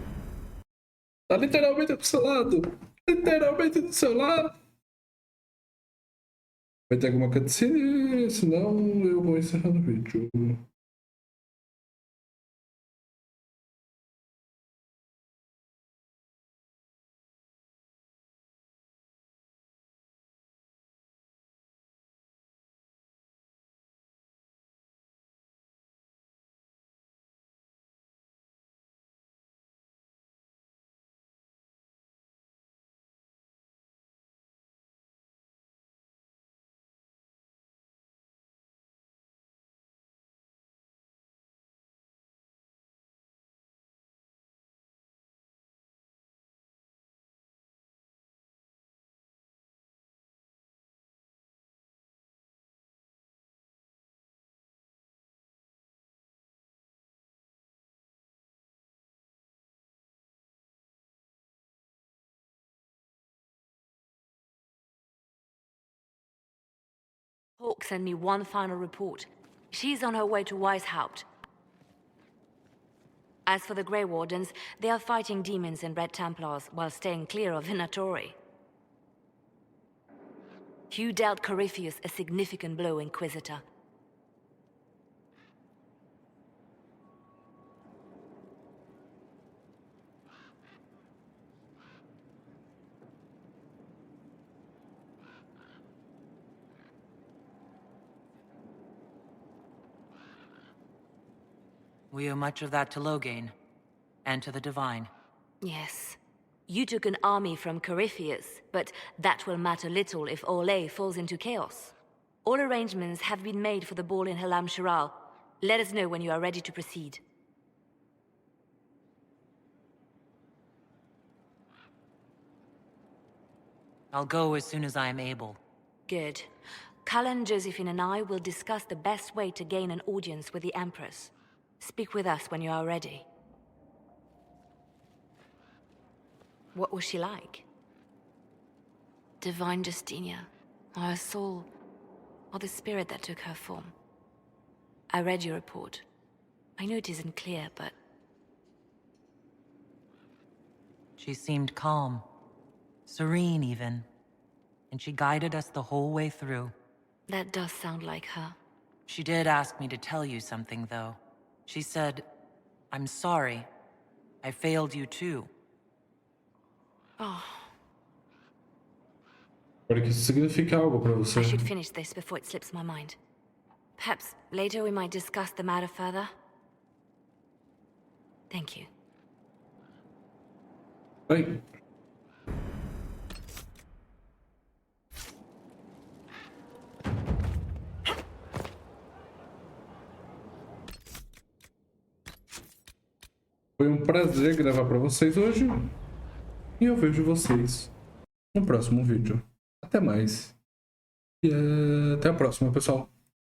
Tá literalmente do seu lado. Literalmente do seu lado. Vai ter alguma cutscene? Senão eu vou encerrar o vídeo. Hawk sent me one final report. She's on her way to Weishaupt. As for the Grey Wardens, they are fighting demons and Red Templars while staying clear of Venatori. You dealt Corypheus a significant blow, Inquisitor. We owe much of that to Loghain, and to the Divine. Yes. You took an army from Corypheus, but that will matter little if Orlais falls into chaos. All arrangements have been made for the ball in Halam Shiral. Let us know when you are ready to proceed. I'll go as soon as I am able. Good. Cullen, Josephine, and I will discuss the best way to gain an audience with the Empress. Speak with us when you are ready. What was she like? Divine Justinia, or her soul, or the spirit that took her form. I read your report. I know it isn't clear, but... She seemed calm, serene even, and she guided us the whole way through. That does sound like her. She did ask me to tell you something, though. She said, "I'm sorry. I failed you too." Oh. Pode que isso signifique algo para você. I should finish this before it slips my mind. Perhaps later we might discuss the matter further. Thank you. Oi. Foi um prazer gravar para vocês hoje. E eu vejo vocês no próximo vídeo. Até mais. E até a próxima, pessoal.